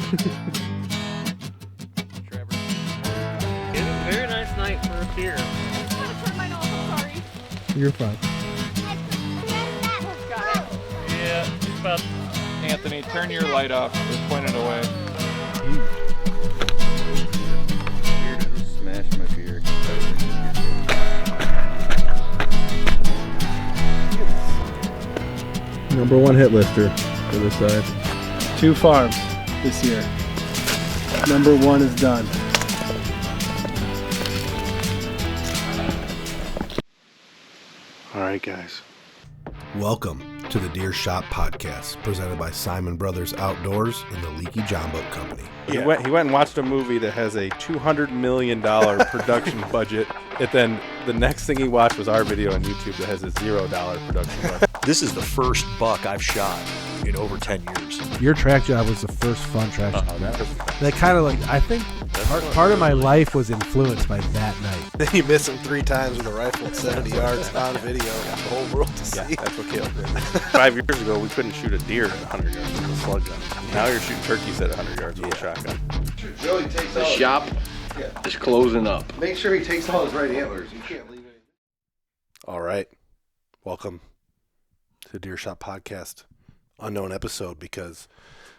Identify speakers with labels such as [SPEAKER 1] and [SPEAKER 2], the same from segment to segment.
[SPEAKER 1] Trevor. It was a very nice night for a deer.
[SPEAKER 2] I just want to turn mine off. I'm sorry.
[SPEAKER 3] You're fine.
[SPEAKER 2] Got it.
[SPEAKER 1] Yeah, but
[SPEAKER 4] Anthony, turn your light off. Just point it away.
[SPEAKER 5] Beer doesn't smash my beer.
[SPEAKER 3] Number one hit lister for this side.
[SPEAKER 6] 2 farms this year. Number 1 is done.
[SPEAKER 7] All right, guys. Welcome to the Deer Shop Podcast, presented by Siman Brothers Outdoors and the Leaky John Boat Company.
[SPEAKER 5] He went and watched a movie that has a $200 million production budget, and then the next thing he watched was our video on YouTube that has a $0 production budget.
[SPEAKER 8] This is the first buck I've shot in over 10 years.
[SPEAKER 3] Your track job was the first fun track job.
[SPEAKER 5] That
[SPEAKER 3] That kind of like, I think part of my life was influenced by that night.
[SPEAKER 7] Then you miss him 3 times with a rifle at 70 yards on video for the whole world to see.
[SPEAKER 5] Yeah, that's what killed it. 5 years ago, we couldn't shoot a deer at 100 yards with a slug gun. Now you're shooting turkeys at 100 yards with a shotgun.
[SPEAKER 9] Joey takes
[SPEAKER 8] The shop is closing up.
[SPEAKER 9] Make sure he takes all his right antlers. You can't leave it.
[SPEAKER 7] All right. Welcome to the Deer Shop Podcast. Unknown episode because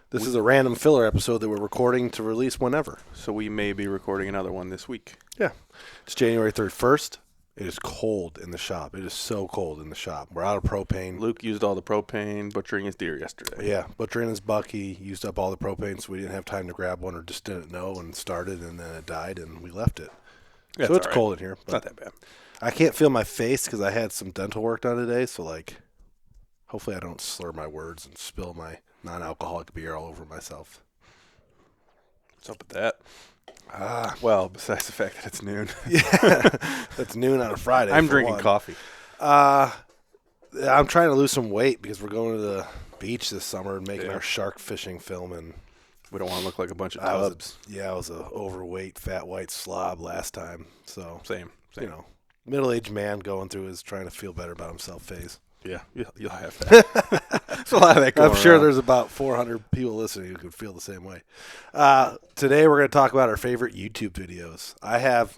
[SPEAKER 7] this is a random filler episode that we're recording to release whenever.
[SPEAKER 5] So we may be recording another one this week.
[SPEAKER 7] Yeah. It's January 31st. It is cold in the shop. It is so cold in the shop. We're out of propane.
[SPEAKER 5] Luke used all the propane butchering his deer yesterday.
[SPEAKER 7] Yeah, butchering his buck. He used up all the propane, so we didn't have time to grab one or just didn't know and started, and then it died, and we left it.
[SPEAKER 5] That's
[SPEAKER 7] so it's
[SPEAKER 5] all right.
[SPEAKER 7] cold in here.
[SPEAKER 5] It's not that bad.
[SPEAKER 7] I can't feel my face because I had some dental work done today, so like, hopefully I don't slur my words and spill my non-alcoholic beer all over myself.
[SPEAKER 5] What's up with that? Well, besides the fact that it's noon.
[SPEAKER 7] Yeah, it's noon on a Friday.
[SPEAKER 5] I'm
[SPEAKER 7] for
[SPEAKER 5] drinking
[SPEAKER 7] one.
[SPEAKER 5] coffee.
[SPEAKER 7] I'm trying to lose some weight because we're going to the beach this summer and making our shark fishing film, and
[SPEAKER 5] We don't want to look like a bunch of
[SPEAKER 7] I
[SPEAKER 5] tubs.
[SPEAKER 7] was a overweight, fat white slob last time. So
[SPEAKER 5] Same.
[SPEAKER 7] you know, middle-aged man going through his trying to feel better about himself phase.
[SPEAKER 5] Yeah, you'll have that. There's a lot of that going
[SPEAKER 7] I'm sure
[SPEAKER 5] around.
[SPEAKER 7] there's about 400 people listening who could feel the same way. Today we're going to talk about our favorite YouTube videos. I have,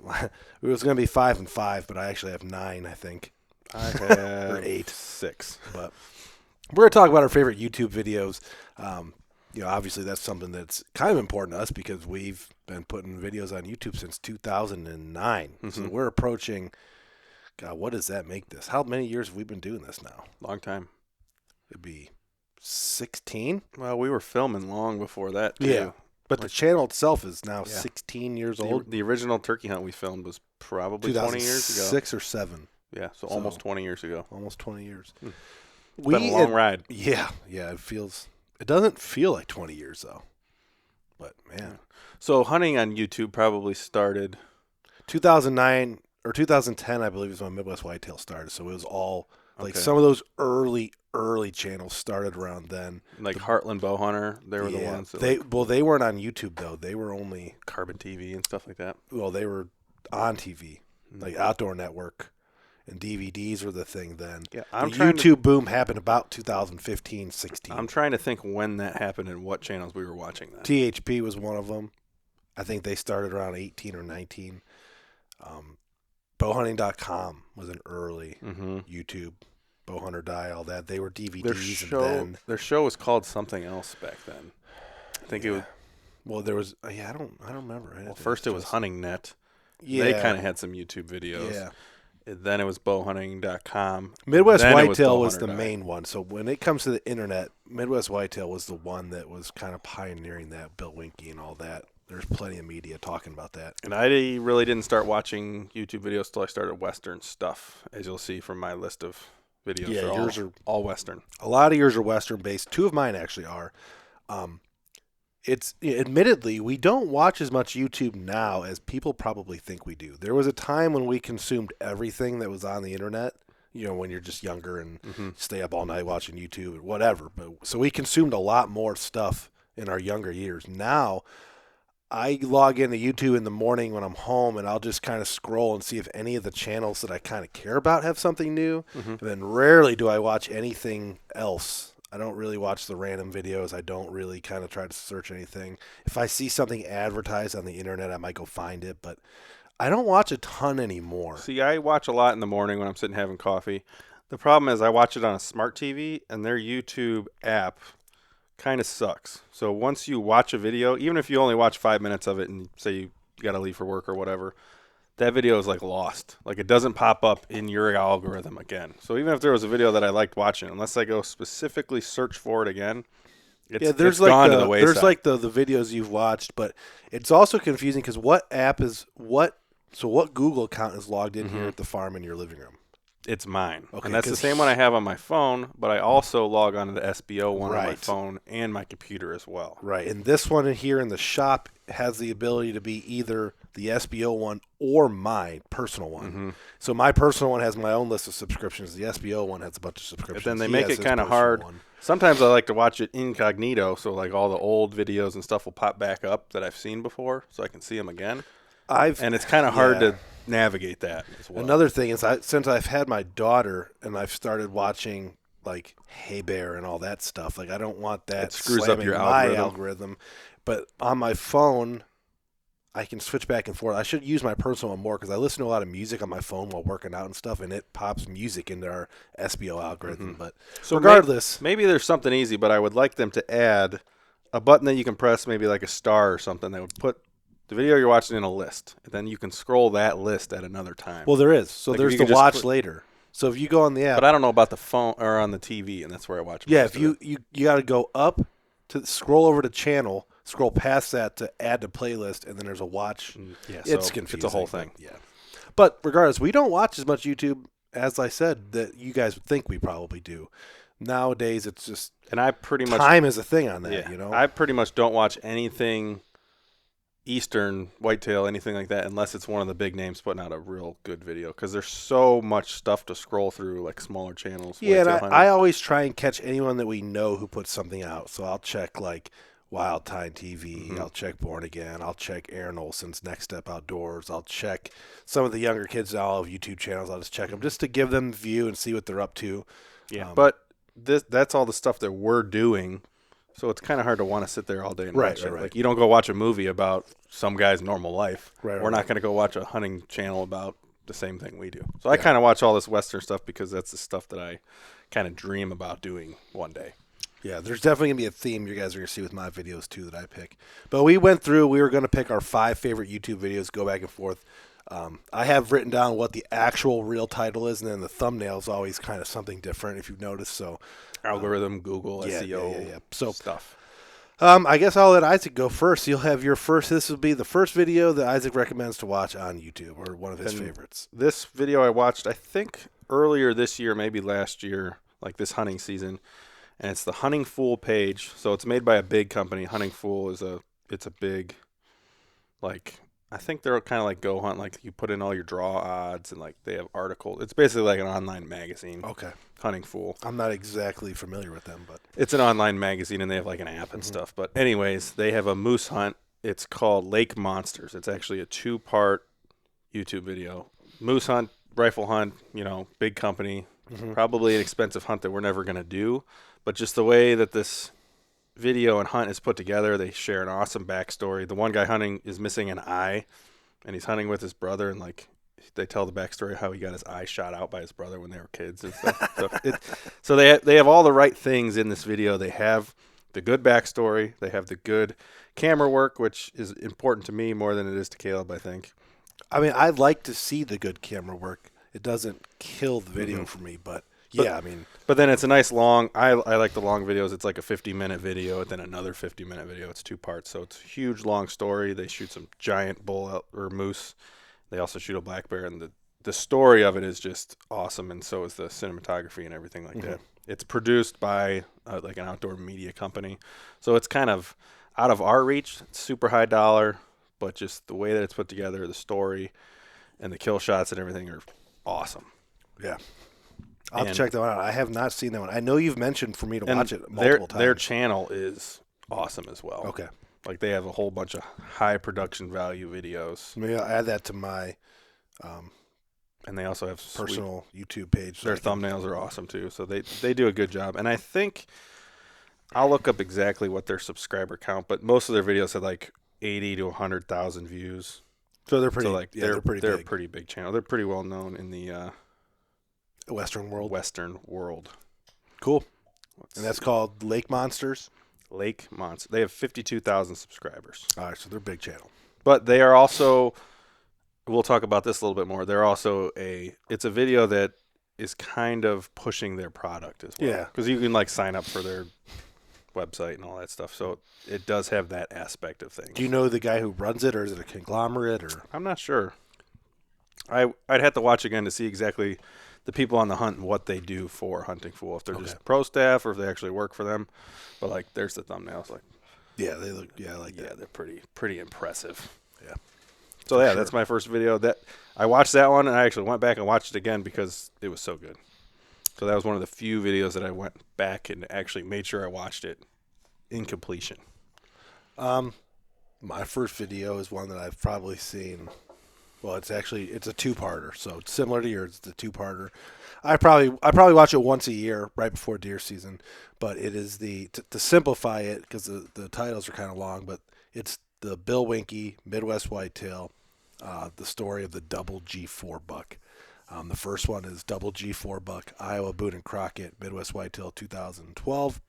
[SPEAKER 7] it was going to be 5 and 5, but I actually have 9, I think.
[SPEAKER 5] I have
[SPEAKER 7] Or 8.
[SPEAKER 5] 6.
[SPEAKER 7] But we're going to talk about our favorite YouTube videos. You know, obviously that's something that's kind of important to us because we've been putting videos on YouTube since 2009.
[SPEAKER 5] Mm-hmm.
[SPEAKER 7] So we're approaching, God, what does that make this? How many years have we been doing this now?
[SPEAKER 5] Long time.
[SPEAKER 7] It'd be 16?
[SPEAKER 5] Well, we were filming long before that, too.
[SPEAKER 7] Yeah. But the channel itself is now
[SPEAKER 5] Yeah.
[SPEAKER 7] 16 years old.
[SPEAKER 5] The original turkey hunt we filmed was probably 20 years ago.
[SPEAKER 7] 6 or 7.
[SPEAKER 5] Yeah, so almost 20 years ago.
[SPEAKER 7] Almost 20 years.
[SPEAKER 5] It's been a long ride.
[SPEAKER 7] Yeah, it doesn't feel like 20 years though. But man,
[SPEAKER 5] So hunting on YouTube probably started
[SPEAKER 7] 2009 or 2010, I believe, is when Midwest Whitetail started. So it was all like
[SPEAKER 5] Okay.
[SPEAKER 7] some of those early channels started around then.
[SPEAKER 5] like Heartland Bowhunter. They were the
[SPEAKER 7] Yeah.
[SPEAKER 5] ones that
[SPEAKER 7] They weren't on YouTube though. They were only
[SPEAKER 5] Carbon TV and stuff like that.
[SPEAKER 7] they were on TV,
[SPEAKER 5] Mm-hmm.
[SPEAKER 7] like Outdoor Network, and DVDs were the thing then.
[SPEAKER 5] Yeah,
[SPEAKER 7] The
[SPEAKER 5] I'm trying
[SPEAKER 7] YouTube boom happened about 2015, 16.
[SPEAKER 5] I'm trying to think when that happened and what channels we were watching then.
[SPEAKER 7] THP was one of them. I think they started around 18 or 19. Bowhunting.com was an early
[SPEAKER 5] Mm-hmm.
[SPEAKER 7] YouTube. Bowhunter Die, all that. They were DVDs
[SPEAKER 5] Their show was called something else back then. I think it was.
[SPEAKER 7] Well, there was. I don't remember.
[SPEAKER 5] Well, first it was Hunting Net.
[SPEAKER 7] Yeah,
[SPEAKER 5] They kind of had some YouTube videos.
[SPEAKER 7] Yeah.
[SPEAKER 5] Then it was bowhunting.com.
[SPEAKER 7] Midwest
[SPEAKER 5] Then it
[SPEAKER 7] Whitetail was
[SPEAKER 5] Bowhunter
[SPEAKER 7] the
[SPEAKER 5] Die.
[SPEAKER 7] main one. So when it comes to the internet, Midwest Whitetail was the one that was kind of pioneering that. Bill Winke and all that. There's plenty of media talking about that.
[SPEAKER 5] And I really didn't start watching YouTube videos till I started Western stuff, as you'll see from my list of videos.
[SPEAKER 7] Yeah,
[SPEAKER 5] They're
[SPEAKER 7] yours are
[SPEAKER 5] all Western.
[SPEAKER 7] A lot of yours are Western based. 2 of mine actually are. It's admittedly, we don't watch as much YouTube now as people probably think we do. There was a time when we consumed everything that was on the internet, you know, when you're just younger and stay up all night watching YouTube or whatever. But so we consumed a lot more stuff in our younger years. Now I log into YouTube in the morning when I'm home and I'll just kind of scroll and see if any of the channels that I kind of care about have something new. And then rarely do I watch anything else I don't really watch the random videos. I don't really kind of try to search anything. If I see something advertised on the internet, I might go find it, but I don't watch a ton anymore.
[SPEAKER 5] See, I watch a lot in the morning when I'm sitting having coffee. The problem is I watch it on a smart TV, and their YouTube app kind of sucks. So once you watch a video, even if you only watch 5 minutes of it and say you got to leave for work or whatever, that video is like lost. Like it doesn't pop up in your algorithm again. So even if there was a video that I liked watching, unless I go specifically search for it again, it's gone to the wayside.
[SPEAKER 7] There's like the videos you've watched, but it's also confusing because what app is what? So what Google account is logged in here at the farm in your living room?
[SPEAKER 5] It's mine.
[SPEAKER 7] Okay,
[SPEAKER 5] and that's the same one I have on my phone, but I also log onto the SBO one on my
[SPEAKER 7] Right.
[SPEAKER 5] phone and my computer as well.
[SPEAKER 7] Right, and this one in here in the shop has the ability to be either the SBO one or my personal one. So my personal one has my own list of subscriptions. The SBO one has a bunch of subscriptions.
[SPEAKER 5] But then they
[SPEAKER 7] He
[SPEAKER 5] make
[SPEAKER 7] has
[SPEAKER 5] it
[SPEAKER 7] his
[SPEAKER 5] kind of
[SPEAKER 7] personal
[SPEAKER 5] hard.
[SPEAKER 7] one.
[SPEAKER 5] Sometimes I like to watch it incognito, so like all the old videos and stuff will pop back up that I've seen before, so I can see them again. And it's kind of hard to navigate that as well.
[SPEAKER 7] Another thing is, since I've had my daughter and I've started watching like Hey Bear and all that stuff, like I don't want that
[SPEAKER 5] It screws up your
[SPEAKER 7] my
[SPEAKER 5] algorithm.
[SPEAKER 7] algorithm. But on my phone, I can switch back and forth. I should use my personal one more because I listen to a lot of music on my phone while working out and stuff, and it pops music into our SBO algorithm. But
[SPEAKER 5] So
[SPEAKER 7] regardless,
[SPEAKER 5] maybe there's something easy, but I would like them to add a button that you can press, maybe like a star or something, that would put the video you're watching in a list, and then you can scroll that list at another time.
[SPEAKER 7] well, there is. So
[SPEAKER 5] Like,
[SPEAKER 7] there's
[SPEAKER 5] you
[SPEAKER 7] the
[SPEAKER 5] can just
[SPEAKER 7] watch
[SPEAKER 5] click-
[SPEAKER 7] later. So if you go on the app,
[SPEAKER 5] But I don't know about the phone or on the TV, and that's where I watch.
[SPEAKER 7] yeah,
[SPEAKER 5] most
[SPEAKER 7] if
[SPEAKER 5] of it.
[SPEAKER 7] you got to go up to scroll over to channel, scroll past that to add to playlist, and then there's a watch.
[SPEAKER 5] yeah,
[SPEAKER 7] It's
[SPEAKER 5] so
[SPEAKER 7] confusing.
[SPEAKER 5] It's a whole
[SPEAKER 7] but
[SPEAKER 5] thing.
[SPEAKER 7] yeah. But regardless, we don't watch as much YouTube as I said that you guys would think we probably do. Nowadays, it's just
[SPEAKER 5] And I pretty much
[SPEAKER 7] time is a thing on that. You know,
[SPEAKER 5] I pretty much don't watch anything Eastern, whitetail, anything like that, unless it's one of the big names putting out a real good video, because there's so much stuff to scroll through, like smaller channels.
[SPEAKER 7] yeah. And
[SPEAKER 5] whitetail hunting.
[SPEAKER 7] I always try and catch anyone that we know who puts something out. So I'll check like Wild Time TV. I'll check Born Again. I'll check Aaron Olson's Next Step Outdoors. I'll check some of the younger kids that all have YouTube channels. I'll just check them just to give them view and see what they're up to.
[SPEAKER 5] Yeah, but that's all the stuff that we're doing, so it's kind of hard to want to sit there all day and watch it.
[SPEAKER 7] Right.
[SPEAKER 5] Like you don't go watch a movie about some guy's normal life.
[SPEAKER 7] Right,
[SPEAKER 5] We're not
[SPEAKER 7] right.
[SPEAKER 5] going to go watch a hunting channel about the same thing we do. So I kind of watch all this Western stuff because that's the stuff that I kind of dream about doing one day.
[SPEAKER 7] Yeah, there's definitely going to be a theme you guys are going to see with my videos, too, that I pick. But we went through, we were going to pick our 5 favorite YouTube videos, go back and forth. I have written down what the actual real title is, and then the thumbnail is always kind of something different, if you've noticed. So
[SPEAKER 5] Algorithm, Google, SEO
[SPEAKER 7] yeah. So
[SPEAKER 5] stuff.
[SPEAKER 7] I guess I'll let Isaac go first. You'll have your first. This will be the first video that Isaac recommends to watch on YouTube, or one of his favorites.
[SPEAKER 5] This video I watched, I think, earlier this year, maybe last year, like this hunting season, and it's the Hunting Fool page. So it's made by a big company. Hunting Fool is a big, like, I think they're kind of like Go Hunt. Like you put in all your draw odds, and like they have articles. It's basically like an online magazine.
[SPEAKER 7] Okay.
[SPEAKER 5] Hunting Fool.
[SPEAKER 7] I'm not exactly familiar with them, but
[SPEAKER 5] It's an online magazine, and they have like an app and stuff. But anyways, they have a moose hunt. It's called Lake Monsters. It's actually a 2-part YouTube video. Moose hunt, rifle hunt, big company. Probably an expensive hunt that we're never going to do. But just the way that this video and hunt is put together, they share an awesome backstory. The one guy hunting is missing an eye, and he's hunting with his brother, and like they tell the backstory of how he got his eye shot out by his brother when they were kids and stuff. So they have all the right things in this video. They have the good backstory. They have the good camera work, which is important to me more than it is to Caleb, I think.
[SPEAKER 7] I mean, I'd like to see the good camera work. It doesn't kill the video for me, but yeah, I mean.
[SPEAKER 5] But then it's a nice long, I like the long videos. It's like a 50-minute video, and then another 50-minute video. It's 2 parts, so it's a huge, long story. They shoot some giant bull or moose. They also shoot a black bear, and the story of it is just awesome, and so is the cinematography and everything like that. It's produced by like an outdoor media company, so it's kind of out of our reach. It's super high dollar, but just the way that it's put together, the story, and the kill shots and everything are awesome.
[SPEAKER 7] Yeah. I'll have to check that one out. I have not seen that one. I know you've mentioned for me to watch it multiple times.
[SPEAKER 5] Their channel is awesome as well.
[SPEAKER 7] Okay.
[SPEAKER 5] Like they have a whole bunch of high production value videos.
[SPEAKER 7] Maybe I'll add that to my
[SPEAKER 5] And they also have
[SPEAKER 7] personal YouTube page.
[SPEAKER 5] Their thumbnails are awesome too. So they do a good job. And I think I'll look up exactly what their subscriber count, but most of their videos had like 80 to 100,000 views.
[SPEAKER 7] So they're pretty.
[SPEAKER 5] So like
[SPEAKER 7] they're pretty
[SPEAKER 5] they're
[SPEAKER 7] big.
[SPEAKER 5] a pretty big channel. They're pretty well known in the
[SPEAKER 7] Western world.
[SPEAKER 5] Western world.
[SPEAKER 7] Cool. And that's called Lake Monsters.
[SPEAKER 5] Lake Monster. They have 52,000 subscribers.
[SPEAKER 7] All right, so they're a big channel.
[SPEAKER 5] But they are also, we'll talk about this a little bit more. They're also it's a video that is kind of pushing their product as well.
[SPEAKER 7] Yeah.
[SPEAKER 5] Because you can like sign up for their website and all that stuff. So it does have that aspect of things.
[SPEAKER 7] Do you know the guy who runs it, or is it a conglomerate? Or
[SPEAKER 5] I'm not sure. I'd have to watch again to see exactly the people on the hunt and what they do for Hunting Fool. If they're just pro staff or if they actually work for them. But like, there's the thumbnails. Like,
[SPEAKER 7] yeah, they look. Yeah, I like that.
[SPEAKER 5] yeah, they're pretty impressive.
[SPEAKER 7] Yeah.
[SPEAKER 5] So yeah,
[SPEAKER 7] sure.
[SPEAKER 5] that's my first video. That I watched that one and I actually went back and watched it again because it was so good. So that was one of the few videos that I went back and actually made sure I watched it in completion.
[SPEAKER 7] My first video is one that I've probably seen. Well, it's a two-parter, so it's similar to yours. It's a two-parter. I probably watch it once a year, right before deer season. But it is to simplify it, because the titles are kind of long. But it's the Bill Winke Midwest Whitetail, the story of the double G4 buck. The first one is double G4 buck, Iowa Boone and Crockett Midwest Whitetail 2012.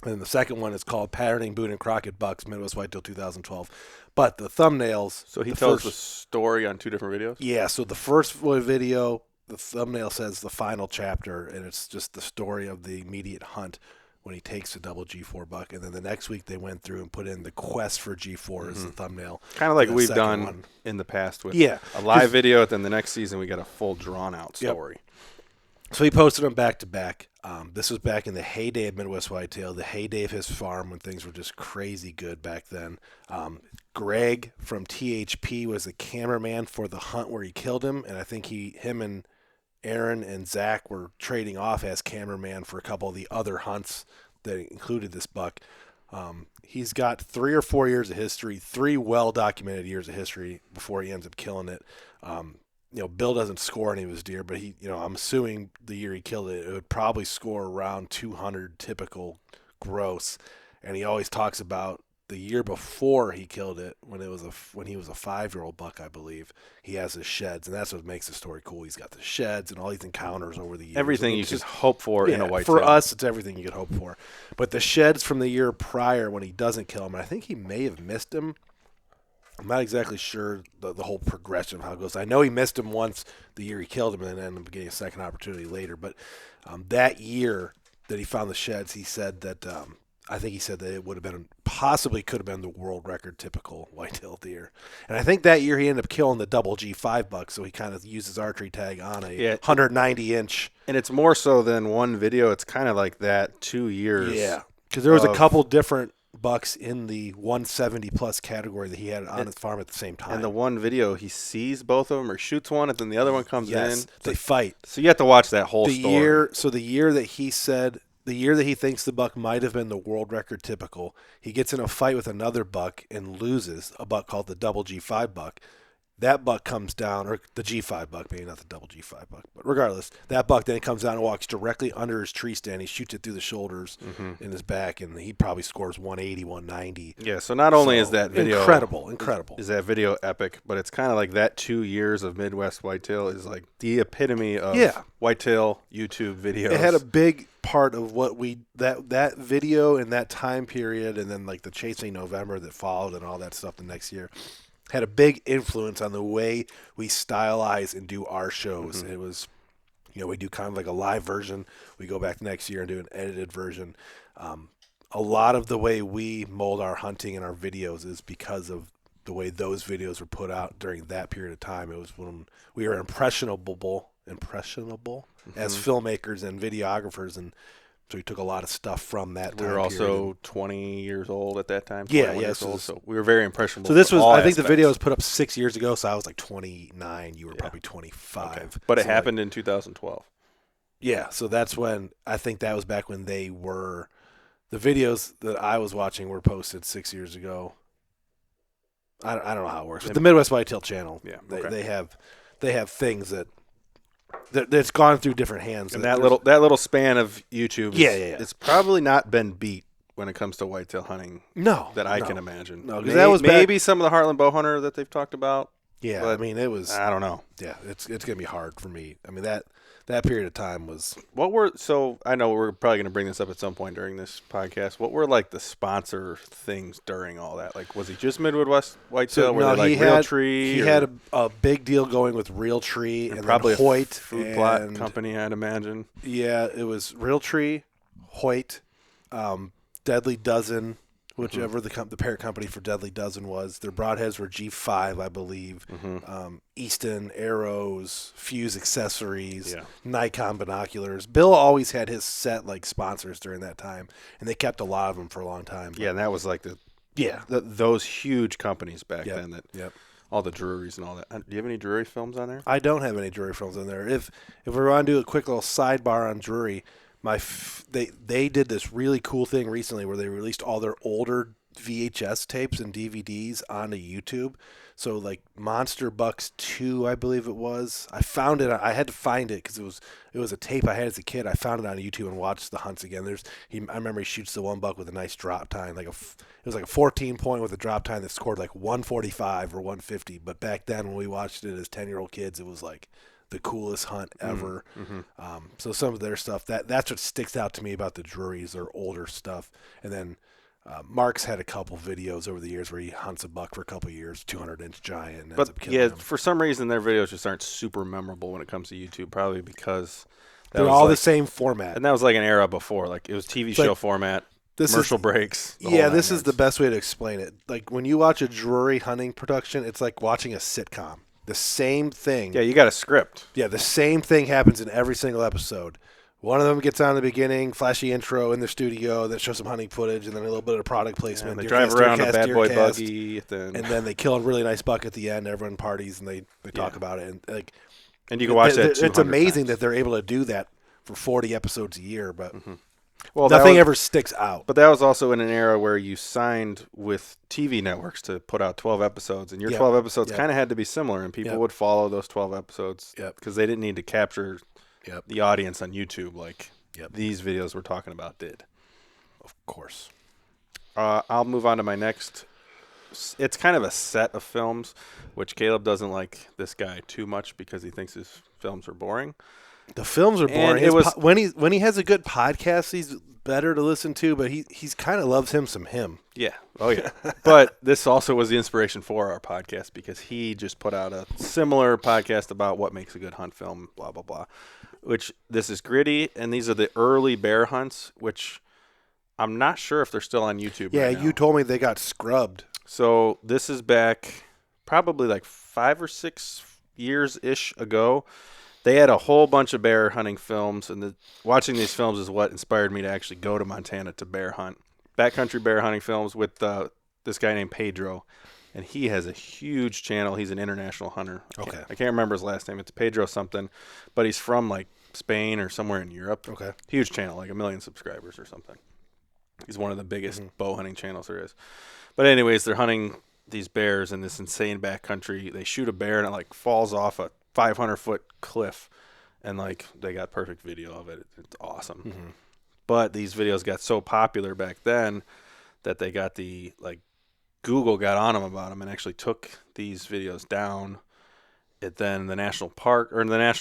[SPEAKER 7] And the second one is called Patterning Boone and Crockett Bucks Midwest Whitetail 2012. But the thumbnails.
[SPEAKER 5] So he tells the story on two different videos?
[SPEAKER 7] Yeah, so the first video, the thumbnail says the final chapter, and it's just the story of the immediate hunt when he takes a double G4 buck. And then the next week they went through and put in the quest for G4 as the thumbnail.
[SPEAKER 5] Kind of like
[SPEAKER 7] the
[SPEAKER 5] we've
[SPEAKER 7] second
[SPEAKER 5] done
[SPEAKER 7] one.
[SPEAKER 5] in the past with
[SPEAKER 7] Yeah.
[SPEAKER 5] a live video, and then the next season we got a full drawn-out story.
[SPEAKER 7] So he posted them back to back. This was back in the heyday of Midwest Whitetail, the heyday of his farm when things were just crazy good back then. Greg from THP was the cameraman for the hunt where he killed him, and I think him and Aaron and Zach were trading off as cameraman for a couple of the other hunts that included this buck. He's got 3 or 4 years of history, 3 well-documented years of history before he ends up killing it. Bill doesn't score any of his deer, but I'm assuming the year he killed it, it would probably score around 200 typical gross. And he always talks about the year before he killed it, when he was a 5-year-old buck, I believe. He has his sheds, and that's what makes the story cool. He's got the sheds and all these encounters over the years.
[SPEAKER 5] Everything you could hope for in a whitetail.
[SPEAKER 7] For us, it's everything you could hope for. But the sheds from the year prior, when he doesn't kill him, and I think he may have missed him. I'm not exactly sure the whole progression of how it goes. I know he missed him once the year he killed him and then ended up getting a second opportunity later. But that year that he found the sheds, he said that I think he said that it would have been could have been the world record typical whitetail deer. And I think that year he ended up killing the double G5 buck, so he kind of used his archery tag on a 190-inch.
[SPEAKER 5] And it's more so than one video. It's kind of like that 2 years.
[SPEAKER 7] Yeah, because there was a couple different bucks in the 170 plus category that he had on his farm at the same time.
[SPEAKER 5] And the one video, he sees both of them or shoots one, and then the other one comes in.
[SPEAKER 7] They fight.
[SPEAKER 5] So you have to watch that whole story.
[SPEAKER 7] The year that he thinks the buck might have been the world record typical, he gets in a fight with another buck and loses, a buck called the double G5 buck. That buck comes down, or the G5 buck, maybe not the double G5 buck, but regardless, that buck then comes down and walks directly under his tree stand. He shoots it through the shoulders in his back, and he probably scores 180, 190.
[SPEAKER 5] Yeah, so not only is that video
[SPEAKER 7] incredible,
[SPEAKER 5] is that video epic, but it's kind of like that 2 years of Midwest Whitetail is like the epitome of whitetail YouTube videos.
[SPEAKER 7] It had a big part of what that video in that time period, and then like the Chasing November that followed and all that stuff the next year, had a big influence on the way we stylize and do our shows. It was, we do kind of like a live version. We go back next year and do an edited version. A lot of the way we mold our hunting and our videos is because of the way those videos were put out during that period of time. It was when we were impressionable as filmmakers and videographers, and so we took a lot of stuff from that time.
[SPEAKER 5] We were also 20 years old at that time.
[SPEAKER 7] Yeah.
[SPEAKER 5] So we were very impressionable.
[SPEAKER 7] So this was, I think
[SPEAKER 5] aspects.
[SPEAKER 7] the video was put up 6 years ago, so I was like 29. You were probably 25.
[SPEAKER 5] Okay. But it
[SPEAKER 7] So
[SPEAKER 5] happened in 2012.
[SPEAKER 7] Yeah, so that's when, I think that was back when the videos that I was watching were posted 6 years ago. I don't know how it works. But the Midwest Whitetail channel, they have things that's gone through different hands.
[SPEAKER 5] And that little span of YouTube, it's probably not been beat when it comes to whitetail hunting.
[SPEAKER 7] No,
[SPEAKER 5] that I can imagine.
[SPEAKER 7] No, because that was
[SPEAKER 5] maybe some of the Heartland bow hunter that they've talked about.
[SPEAKER 7] Yeah,
[SPEAKER 5] but
[SPEAKER 7] I mean, it was.
[SPEAKER 5] I don't know.
[SPEAKER 7] Yeah, it's gonna be hard for me. I mean that period of time was.
[SPEAKER 5] So I know we're probably going to bring this up at some point during this podcast. What were like the sponsor things during all that? Like, was he just Midwest Whitetail? Were they like Realtree?
[SPEAKER 7] He had a big deal going with Realtree and
[SPEAKER 5] probably
[SPEAKER 7] then Hoyt,
[SPEAKER 5] a food plot company, I'd imagine.
[SPEAKER 7] Yeah, it was Realtree, Hoyt, Deadly Dozen, whichever the parent company for Deadly Dozen was. Their broadheads were G5, I believe. Easton arrows, Fuse accessories, Nikon binoculars. Bill always had his set like sponsors during that time, and they kept a lot of them for a long time.
[SPEAKER 5] Yeah, and that was like those huge companies back then. That all the Drury's and all that. Do you have any Drury films on there?
[SPEAKER 7] I don't have any Drury films on there. If we want to do a quick little sidebar on Drury, they did this really cool thing recently where they released all their older VHS tapes and DVDs onto YouTube. So like Monster Bucks 2, I believe it was. I found it. I had to find it because it was a tape I had as a kid. I found it on YouTube and watched the hunts again. I remember he shoots the one buck with a nice drop time, it was like a 14 point with a drop time that scored like 145 or 150. But back then when we watched it as 10-year-old kids, it was like the coolest hunt ever. So some of their stuff that's what sticks out to me about the Drurys, their older stuff. And then Mark's had a couple videos over the years where he hunts a buck for a couple years, 200-inch giant.
[SPEAKER 5] But yeah, for some reason their videos just aren't super memorable when it comes to YouTube. Probably because
[SPEAKER 7] they're all the same format,
[SPEAKER 5] and that was like an era before. Like it was TV show format. Commercial breaks.
[SPEAKER 7] This is the best way to explain it. Like when you watch a Drury hunting production, it's like watching a sitcom. The same thing.
[SPEAKER 5] Yeah, you got a script.
[SPEAKER 7] Yeah, the same thing happens in every single episode. One of them gets on in the beginning, flashy intro in the studio that shows some hunting footage, and then a little bit of product placement.
[SPEAKER 5] Yeah, they drive around a bad boy buggy,
[SPEAKER 7] and then they kill a really nice buck at the end. Everyone parties and they talk about it,
[SPEAKER 5] and you can watch that.
[SPEAKER 7] It's amazing that they're able to do that for 40 episodes a year, but
[SPEAKER 5] well,
[SPEAKER 7] nothing ever sticks out.
[SPEAKER 5] But that was also in an era where you signed with TV networks to put out 12 episodes, and your 12 episodes kind of had to be similar, and people would follow those 12 episodes because they didn't need to capture the audience on YouTube like these videos we're talking about did.
[SPEAKER 7] Of course.
[SPEAKER 5] I'll move on to my next. It's kind of a set of films, which Caleb doesn't like this guy too much because he thinks his films are boring.
[SPEAKER 7] The films are boring. When he has a good podcast, he's better to listen to, but he's kind of loves him some him.
[SPEAKER 5] Yeah. Oh, yeah. But this also was the inspiration for our podcast because he just put out a similar podcast about what makes a good hunt film, blah, blah, blah, which this is gritty, and these are the early bear hunts, which I'm not sure if they're still on YouTube right now.
[SPEAKER 7] You told me they got scrubbed.
[SPEAKER 5] So this is back probably like 5 or 6 years-ish ago. They had a whole bunch of bear hunting films, and watching these films is what inspired me to actually go to Montana to bear hunt. Backcountry bear hunting films with this guy named Pedro, and he has a huge channel. He's an international hunter. I can't remember his last name. It's Pedro something, but he's from like Spain or somewhere in Europe.
[SPEAKER 7] Okay.
[SPEAKER 5] Huge channel, like 1 million subscribers or something. He's one of the biggest bow hunting channels there is. But anyways, they're hunting these bears in this insane backcountry. They shoot a bear and it like falls off a 500-foot cliff, and like they got perfect video of it. It's awesome. But these videos got so popular back then that they got Google got on them about them and actually took these videos down. Then the National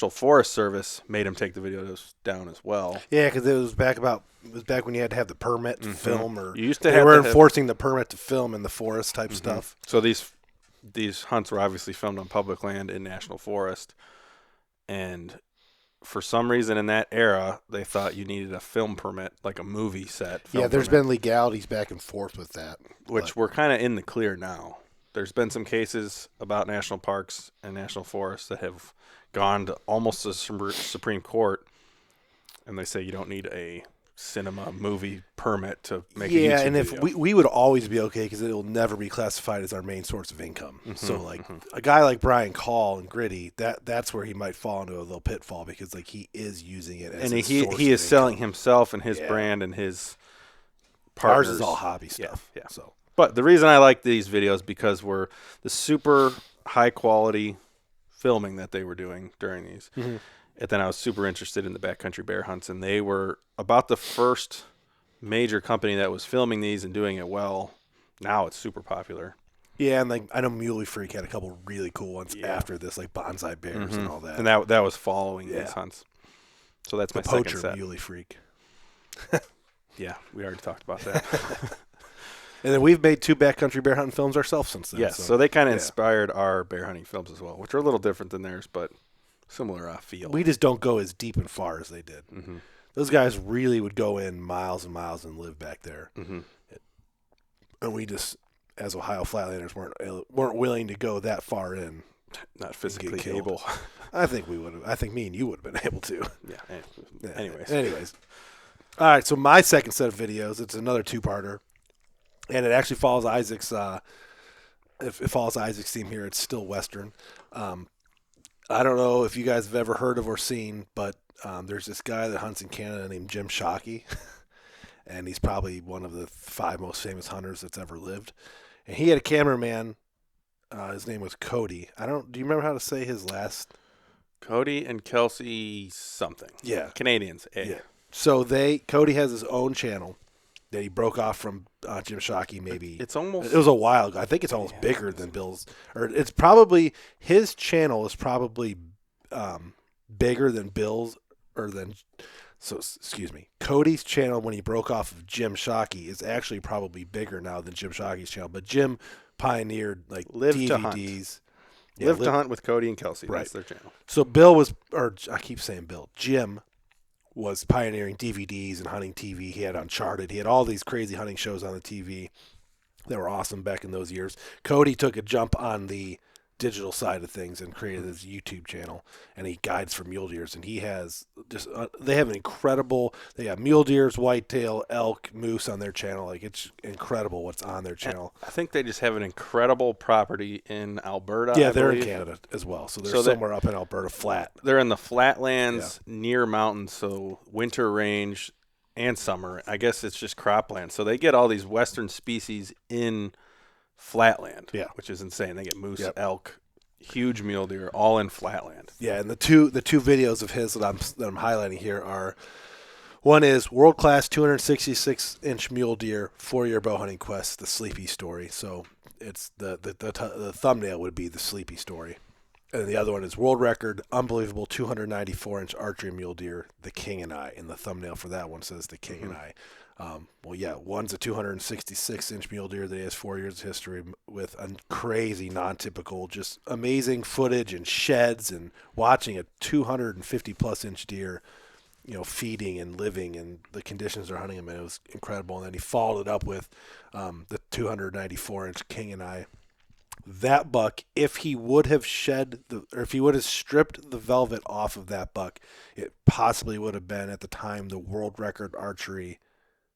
[SPEAKER 5] Forest Service made them take the videos down as well.
[SPEAKER 7] Yeah, because it was back when you had to have the permit to film, or
[SPEAKER 5] you used to
[SPEAKER 7] they were enforcing the permit to film in the forest type stuff.
[SPEAKER 5] So these hunts were obviously filmed on public land in national forest, and for some reason in that era they thought you needed a film permit, like a movie set.
[SPEAKER 7] There's been legalities back and forth with that,
[SPEAKER 5] which we're kind of in the clear now. There's been some cases about national parks and national forests that have gone to almost the Supreme Court, and they say you don't need a cinema movie permit to make a YouTube
[SPEAKER 7] video. And if we would always be okay because it will never be classified as our main source of income. So a guy like Brian Call and Gritty, that's where he might fall into a little pitfall because like he is using it as
[SPEAKER 5] he is selling himself and his brand and his partners.
[SPEAKER 7] Ours is all hobby stuff.
[SPEAKER 5] Yeah. So, but the reason I like these videos because we're the super high quality filming that they were doing during these. And then I was super interested in the backcountry bear hunts, and they were about the first major company that was filming these and doing it well. Now it's super popular.
[SPEAKER 7] Yeah, and like I know Muley Freak had a couple really cool ones after this, like bonsai bears and all that.
[SPEAKER 5] And that was following these hunts. So that's my second set.
[SPEAKER 7] Muley Freak.
[SPEAKER 5] Yeah, we already talked about that.
[SPEAKER 7] And then we've made 2 backcountry bear hunting films ourselves since then.
[SPEAKER 5] Yes, so they kind of inspired our bear hunting films as well, which are a little different than theirs, but similar feel.
[SPEAKER 7] We just don't go as deep and far as they did. Mm-hmm. Those guys really would go in miles and miles and live back there. Mm-hmm. And we just, as Ohio Flatlanders, weren't willing to go that far in.
[SPEAKER 5] Not physically able.
[SPEAKER 7] I think we would have. I think me and you would have been able to.
[SPEAKER 5] Yeah.
[SPEAKER 7] Anyways. All right, so my second set of videos, it's another 2-parter. And it actually follows Isaac's it follows Isaac's theme here. It's still Western. I don't know if you guys have ever heard of or seen, but there's this guy that hunts in Canada named Jim Shockey. And he's probably one of the 5 most famous hunters that's ever lived. And he had a cameraman. His name was Cody. Do you remember how to say his last?
[SPEAKER 5] Cody and Kelsey something.
[SPEAKER 7] Yeah.
[SPEAKER 5] Canadians.
[SPEAKER 7] Yeah. So Cody has his own channel that he broke off from Jim Shockey. Maybe
[SPEAKER 5] it was
[SPEAKER 7] a while ago. I think it's almost bigger than Bill's, or it's probably his channel is probably bigger than Bill's, excuse me. Cody's channel when he broke off of Jim Shockey is actually probably bigger now than Jim Shockey's channel. But Jim pioneered like
[SPEAKER 5] Live
[SPEAKER 7] DVDs.
[SPEAKER 5] To Hunt. Live to Hunt with Cody and Kelsey.
[SPEAKER 7] Right.
[SPEAKER 5] That's their channel.
[SPEAKER 7] So Bill was, or I keep saying Bill, Jim was pioneering DVDs and hunting TV. He had Uncharted. He had all these crazy hunting shows on the TV that were awesome back in those years. Cody took a jump on the digital side of things and created his YouTube channel, and he guides for mule deers. And he has just they have they have mule deers, whitetail, elk, moose on their channel. Like, it's incredible what's on their channel.
[SPEAKER 5] I think they just have an incredible property in Alberta.
[SPEAKER 7] Yeah, they're in Canada as well. So they're somewhere up in Alberta flat.
[SPEAKER 5] They're in the flatlands near mountains, so winter range and summer. I guess it's just cropland. So they get all these western species in flatland, which is insane. They get moose, elk, huge mule deer, all in flatland.
[SPEAKER 7] Yeah, and the two videos of his that I'm highlighting here are, one is world class 266-inch mule deer 4-year bow hunting quest, the Sleepy Story. So it's the thumbnail would be the Sleepy Story, and the other one is world record unbelievable 294-inch archery mule deer, the King and I, and the thumbnail for that one says the King and I. One's a 266-inch mule deer that has 4 years of history with a crazy, non-typical, just amazing footage and sheds, and watching a 250-plus inch deer, feeding and living, and the conditions they're hunting him in. It was incredible. And then he followed it up with the 294-inch King and I. That buck, if he would have stripped the velvet off of that buck, it possibly would have been at the time the world record archery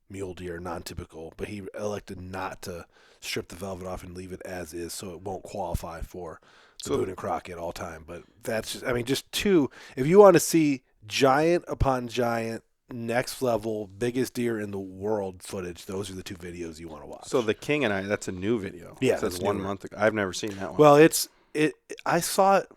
[SPEAKER 7] mule deer, non-typical, but he elected not to strip the velvet off and leave it as is, so it won't qualify for the Boone and Crockett all time. But that's just two. If you want to see giant upon giant, next level, biggest deer in the world footage, those are the 2 videos you want to watch.
[SPEAKER 5] So the King and I, that's a new video.
[SPEAKER 7] Yeah,
[SPEAKER 5] that's 1 month ago. I've never seen that one.
[SPEAKER 7] Well, I saw it.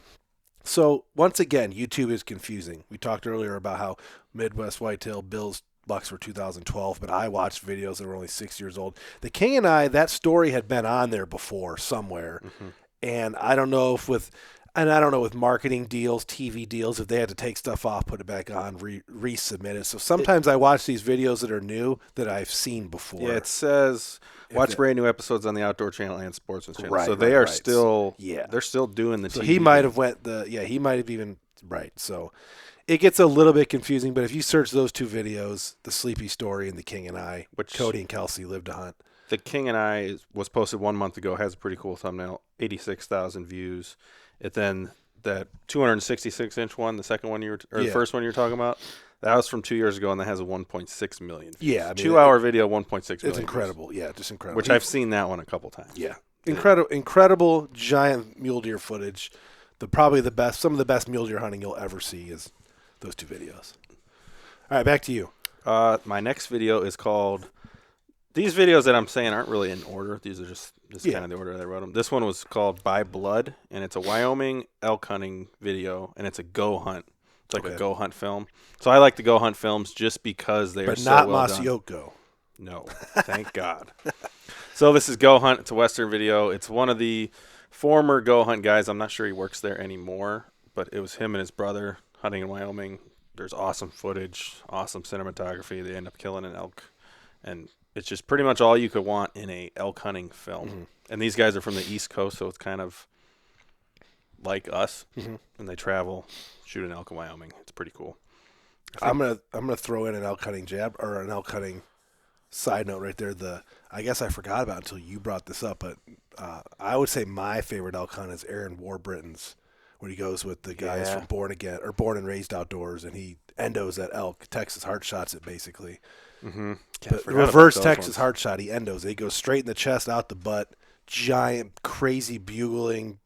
[SPEAKER 7] So once again, YouTube is confusing. We talked earlier about how Midwest Whitetail Bill's bucks were 2012, but I watched videos that were only 6 years old. The King and I, that story had been on there before somewhere, and I don't know if with marketing deals, TV deals, if they had to take stuff off, put it back on, resubmit it. So sometimes I watch these videos that are new that I've seen before.
[SPEAKER 5] Yeah, it says watch brand new episodes on the Outdoor Channel and Sportsman's Channel. Right, so they are still they're still doing the TV.
[SPEAKER 7] So he might have even So it gets a little bit confusing, but if you search those 2 videos, the Sleepy Story and the King and I, which Cody and Kelsey Live to Hunt.
[SPEAKER 5] The King and I was posted 1 month ago, has a pretty cool thumbnail, 86,000 views. And then that 266-inch one, the second one the first one you were talking about, that was from 2 years ago, and that has a 1.6 million views.
[SPEAKER 7] Yeah,
[SPEAKER 5] 2-hour video, 1.6 million.
[SPEAKER 7] It's incredible. Views. Yeah, just incredible.
[SPEAKER 5] Which I've seen that one a couple times.
[SPEAKER 7] Yeah, incredible giant mule deer footage. Some of the best mule deer hunting you'll ever see is those 2 videos. All right, back to you.
[SPEAKER 5] My next video is called. These videos that I'm saying aren't really in order. These are just kind of the order that I wrote them. This one was called By Blood, and it's a Wyoming elk hunting video, and it's a go hunt. It's like a go hunt film. So I like the go hunt films just because they are so well done.
[SPEAKER 7] But not Masioko.
[SPEAKER 5] No, thank God. So this is Go Hunt. It's a Western video. It's one of the former Go Hunt guys. I'm not sure he works there anymore, but it was him and his brother hunting in Wyoming. There's awesome footage, awesome cinematography. They end up killing an elk, and it's just pretty much all you could want in a elk hunting film. Mm-hmm. And these guys are from the East Coast, so it's kind of like us, and they travel, shoot an elk in Wyoming. It's pretty cool.
[SPEAKER 7] I'm gonna throw in an elk hunting jab or an elk hunting side note right there. I guess I forgot about it until you brought this up, but I would say my favorite elk hunt is Aaron Warbritton's, when he goes with the guys from Born and Raised Outdoors, and he endos that elk. Texas heart shots it basically. Mm-hmm. But reverse Texas heart shot. He endos it. He goes straight in the chest, out the butt. Giant, crazy bugling.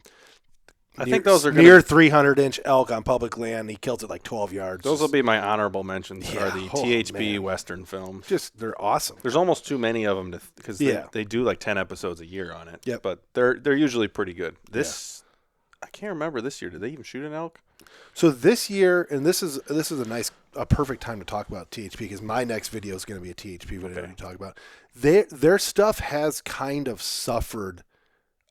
[SPEAKER 5] I think those are
[SPEAKER 7] near 300-inch elk on public land. He kills it like 12 yards.
[SPEAKER 5] Those will be my honorable mentions. Are the THP Western films.
[SPEAKER 7] Just they're awesome.
[SPEAKER 5] There's almost too many of them because they do like 10 episodes a year on it.
[SPEAKER 7] Yep.
[SPEAKER 5] But they're usually pretty good. I can't remember this year. Did they even shoot an elk?
[SPEAKER 7] So this year, and this is a perfect time to talk about THP, because my next video is going to be a THP video to talk about. Their stuff has kind of suffered.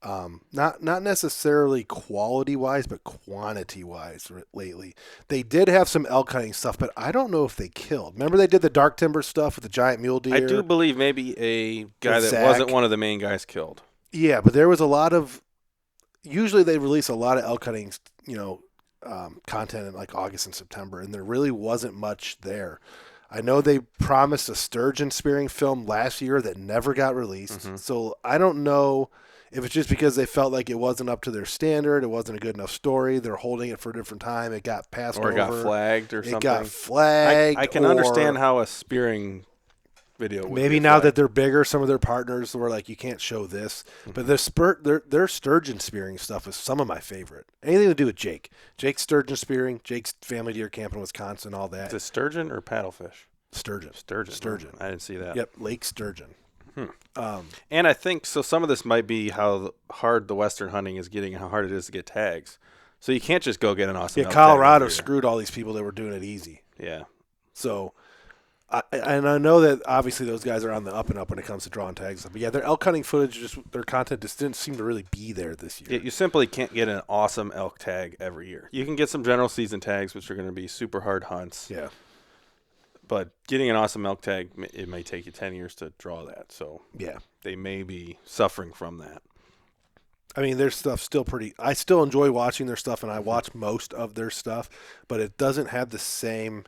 [SPEAKER 7] Not necessarily quality-wise, but quantity-wise lately. They did have some elk hunting stuff, but I don't know if they killed. Remember they did the dark timber stuff with the giant mule deer?
[SPEAKER 5] I do believe maybe a guy that wasn't one of the main guys killed.
[SPEAKER 7] Yeah, but there was a lot of – usually they release a lot of elk hunting, content in like August and September, and there really wasn't much there. I know they promised a sturgeon spearing film last year that never got released, so I don't know – if it's just because they felt like it wasn't up to their standard, it wasn't a good enough story, they're holding it for a different time, it got passed over.
[SPEAKER 5] Or it got flagged or something.
[SPEAKER 7] It got flagged.
[SPEAKER 5] I can understand how a spearing video would
[SPEAKER 7] maybe now that they're bigger, some of their partners were like, you can't show this. But their sturgeon spearing stuff is some of my favorite. Anything to do with Jake. Jake's sturgeon spearing, Jake's family deer camp in Wisconsin, all that.
[SPEAKER 5] Is it sturgeon or paddlefish?
[SPEAKER 7] Sturgeon.
[SPEAKER 5] Sturgeon. I didn't see that.
[SPEAKER 7] Yep, lake sturgeon.
[SPEAKER 5] And I think so. Some of this might be how hard the Western hunting is getting, and how hard it is to get tags. So you can't just go get an awesome.
[SPEAKER 7] Yeah, Colorado screwed all these people that were doing it easy.
[SPEAKER 5] Yeah.
[SPEAKER 7] So, I know that obviously those guys are on the up and up when it comes to drawing tags. But yeah, their elk hunting footage, their content just didn't seem to really be there this year.
[SPEAKER 5] You simply can't get an awesome elk tag every year. You can get some general season tags, which are going to be super hard hunts.
[SPEAKER 7] Yeah.
[SPEAKER 5] But getting an awesome elk tag, it may take you 10 years to draw that. So
[SPEAKER 7] yeah,
[SPEAKER 5] they may be suffering from that.
[SPEAKER 7] I mean, their stuff's still pretty – I still enjoy watching their stuff, and I watch most of their stuff, but it doesn't have the same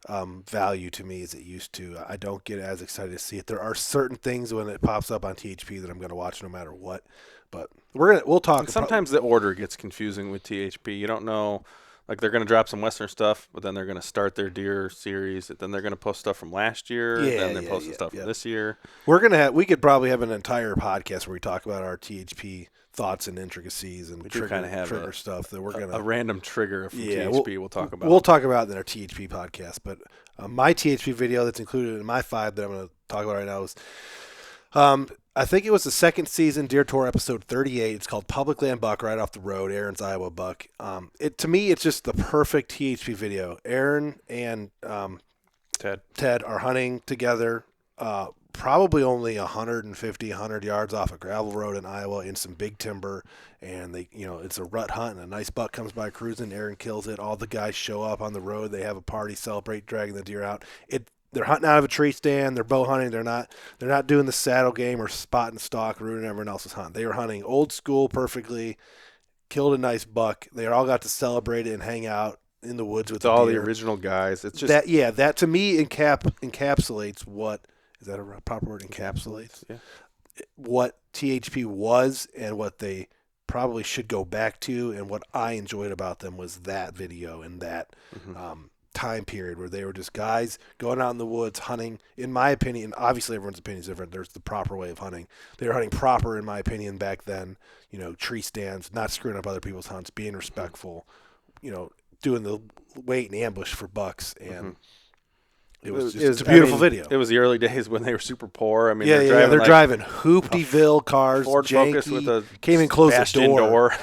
[SPEAKER 7] value to me as it used to. I don't get as excited to see it. There are certain things when it pops up on THP that I'm going to watch no matter what. But we'll talk.
[SPEAKER 5] And sometimes the order gets confusing with THP. You don't know – like they're going to drop some Western stuff, but then they're going to start their deer series. Then they're going to post stuff from last year. Then they're posting stuff from this year.
[SPEAKER 7] We could probably have an entire podcast where we talk about our THP thoughts and intricacies and trigger stuff that we're going to
[SPEAKER 5] a random trigger from THP. We'll talk about.
[SPEAKER 7] We'll talk about in our THP podcast. But my THP video that's included in my 5 that I'm going to talk about right now is. I think it was the second season Deer Tour episode 38. It's called Public Land Buck Right Off the Road, Aaron's Iowa Buck. To me, it's just the perfect THP video. Aaron and Ted are hunting together, probably only 100 yards off a gravel road in Iowa in some big timber. And it's a rut hunt, and a nice buck comes by cruising. Aaron kills it. All the guys show up on the road. They have a party, celebrate, dragging the deer out. They're hunting out of a tree stand. They're bow hunting. They're not doing the saddle game or spot and stalk, ruining everyone else's hunt. They were hunting old school perfectly, killed a nice buck. They all got to celebrate it and hang out in the woods with
[SPEAKER 5] all
[SPEAKER 7] the
[SPEAKER 5] the original guys. It's just
[SPEAKER 7] that to me encapsulates what is that a proper word? Encapsulates.
[SPEAKER 5] Yeah. What
[SPEAKER 7] THP was and what they probably should go back to, and what I enjoyed about them was that video and that. Time period where they were just guys going out in the woods hunting. In my opinion, obviously everyone's opinion is different. There's the proper way of hunting. They were hunting proper, in my opinion, back then. Tree stands, not screwing up other people's hunts, being respectful. Doing the wait and ambush for bucks, and it's a beautiful video.
[SPEAKER 5] It was the early days when they were super poor. I mean,
[SPEAKER 7] they're driving hooptyville cars.
[SPEAKER 5] Ford Focus with a
[SPEAKER 7] came and closed the
[SPEAKER 5] door.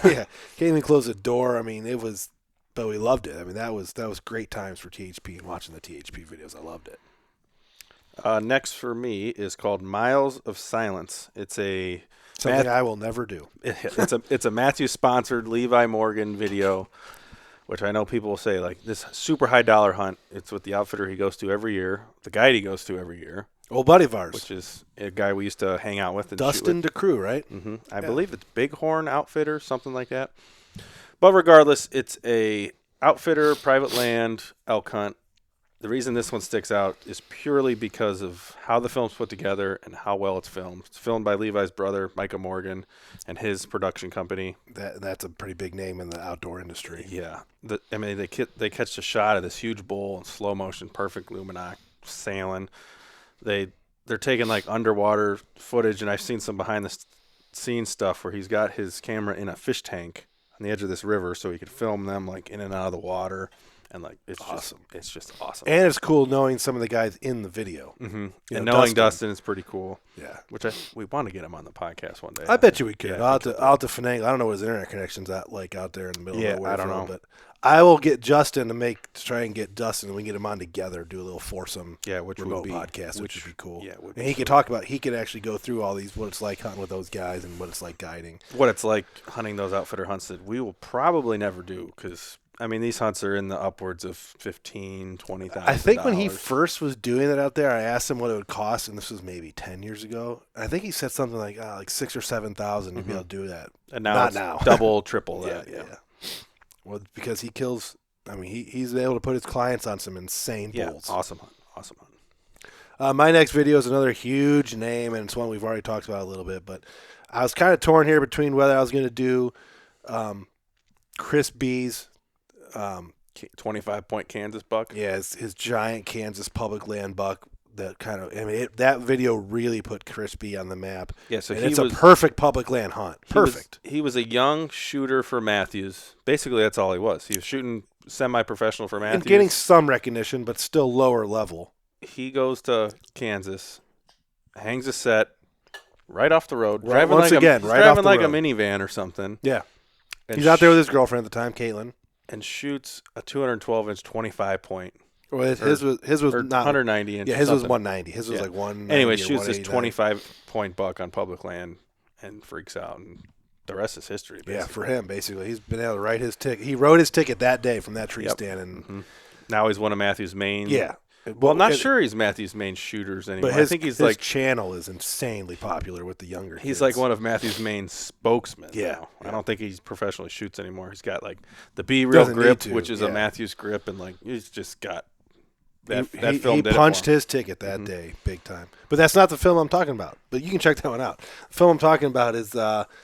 [SPEAKER 7] Came and closed the door. I mean, it was. But we loved it. I mean, that was great times for THP and watching the THP videos. I loved it.
[SPEAKER 5] Next for me is called Miles of Silence. It's a
[SPEAKER 7] Something I will never do.
[SPEAKER 5] it's a Matthews sponsored Levi Morgan video, which I know people will say like this super high dollar hunt. It's with the outfitter he goes to every year, the guide he goes to every year.
[SPEAKER 7] Old buddy of ours,
[SPEAKER 5] which is a guy we used to hang out with. And
[SPEAKER 7] Dustin DeCrew, right?
[SPEAKER 5] I believe it's Bighorn Outfitter, something like that. But regardless, it's a outfitter, private land, elk hunt. The reason this one sticks out is purely because of how the film's put together and how well it's filmed. It's filmed by Levi's brother, Micah Morgan, and his production company.
[SPEAKER 7] That's a pretty big name in the outdoor industry.
[SPEAKER 5] Yeah. They catch a shot of this huge bull in slow motion, perfect luminoc, sailing. They're taking like underwater footage, and I've seen some behind the scenes stuff where he's got his camera in a fish tank on the edge of this river so he could film them like in and out of the water. And like it's awesome. It's just awesome.
[SPEAKER 7] And it's cool knowing some of the guys in the video.
[SPEAKER 5] And knowing Dustin is pretty cool.
[SPEAKER 7] Yeah.
[SPEAKER 5] Which we want to get him on the podcast one day.
[SPEAKER 7] I bet you we could.
[SPEAKER 5] Yeah,
[SPEAKER 7] I'll have to finagle. I don't know what his internet connection's at like out there in the middle of nowhere.
[SPEAKER 5] I don't know.
[SPEAKER 7] But I will get Justin to try and get Dustin and we can get him on together, do a little foursome remote podcast, which would be cool. Yeah, and he could talk about, he could actually go through all these, what it's like hunting with those guys and what it's like guiding.
[SPEAKER 5] What it's like hunting those outfitter hunts that we will probably never do because I mean, these hunts are in the upwards of $15,000, $20,000.
[SPEAKER 7] I think when he first was doing it out there, I asked him what it would cost, and this was maybe 10 years ago. I think he said something like $6,000 or $7,000 to be able to do that.
[SPEAKER 5] And now
[SPEAKER 7] Not
[SPEAKER 5] it's
[SPEAKER 7] now.
[SPEAKER 5] double, triple that.
[SPEAKER 7] Yeah. Well, because he kills. I mean, he's able to put his clients on some insane bulls.
[SPEAKER 5] Awesome hunt.
[SPEAKER 7] My next video is another huge name, and it's one we've already talked about a little bit. But I was kind of torn here between whether I was going to do Chris B's
[SPEAKER 5] 25-point Kansas buck.
[SPEAKER 7] Yeah, his giant Kansas public land buck. That video really put Chris B on the map.
[SPEAKER 5] Yeah, so
[SPEAKER 7] it's a perfect public land hunt. Perfect.
[SPEAKER 5] He was a young shooter for Matthews. Basically, that's all he was. He was shooting semi-professional for Matthews.
[SPEAKER 7] And getting some recognition, but still lower level.
[SPEAKER 5] He goes to Kansas, hangs a set right off the road,
[SPEAKER 7] driving
[SPEAKER 5] like a minivan or something.
[SPEAKER 7] Yeah. He's out there with his girlfriend at the time, Caitlin.
[SPEAKER 5] And shoots a 212-inch 25-point.
[SPEAKER 7] Well, his was not
[SPEAKER 5] 190 inch.
[SPEAKER 7] Yeah, his was 190. His was like 190.
[SPEAKER 5] Anyway, shoots this 25-point buck on public land and freaks out, and the rest is history. Basically.
[SPEAKER 7] Yeah, for him, basically, he's been able to write his ticket. He wrote his ticket that day from that tree stand, and
[SPEAKER 5] now he's one of Matthews' main.
[SPEAKER 7] Yeah.
[SPEAKER 5] Well, I'm not sure he's Matthews' main shooters anymore.
[SPEAKER 7] But
[SPEAKER 5] I think
[SPEAKER 7] his channel is insanely popular with the younger kids.
[SPEAKER 5] He's like one of Matthews' main spokesmen.
[SPEAKER 7] Yeah.
[SPEAKER 5] I don't think he professionally shoots anymore. He's got like the B-Reel grip, which is a Matthews grip, and like he's just got that film.
[SPEAKER 7] He punched his ticket that day, big time. But that's not the film I'm talking about. But you can check that one out. The film I'm talking about is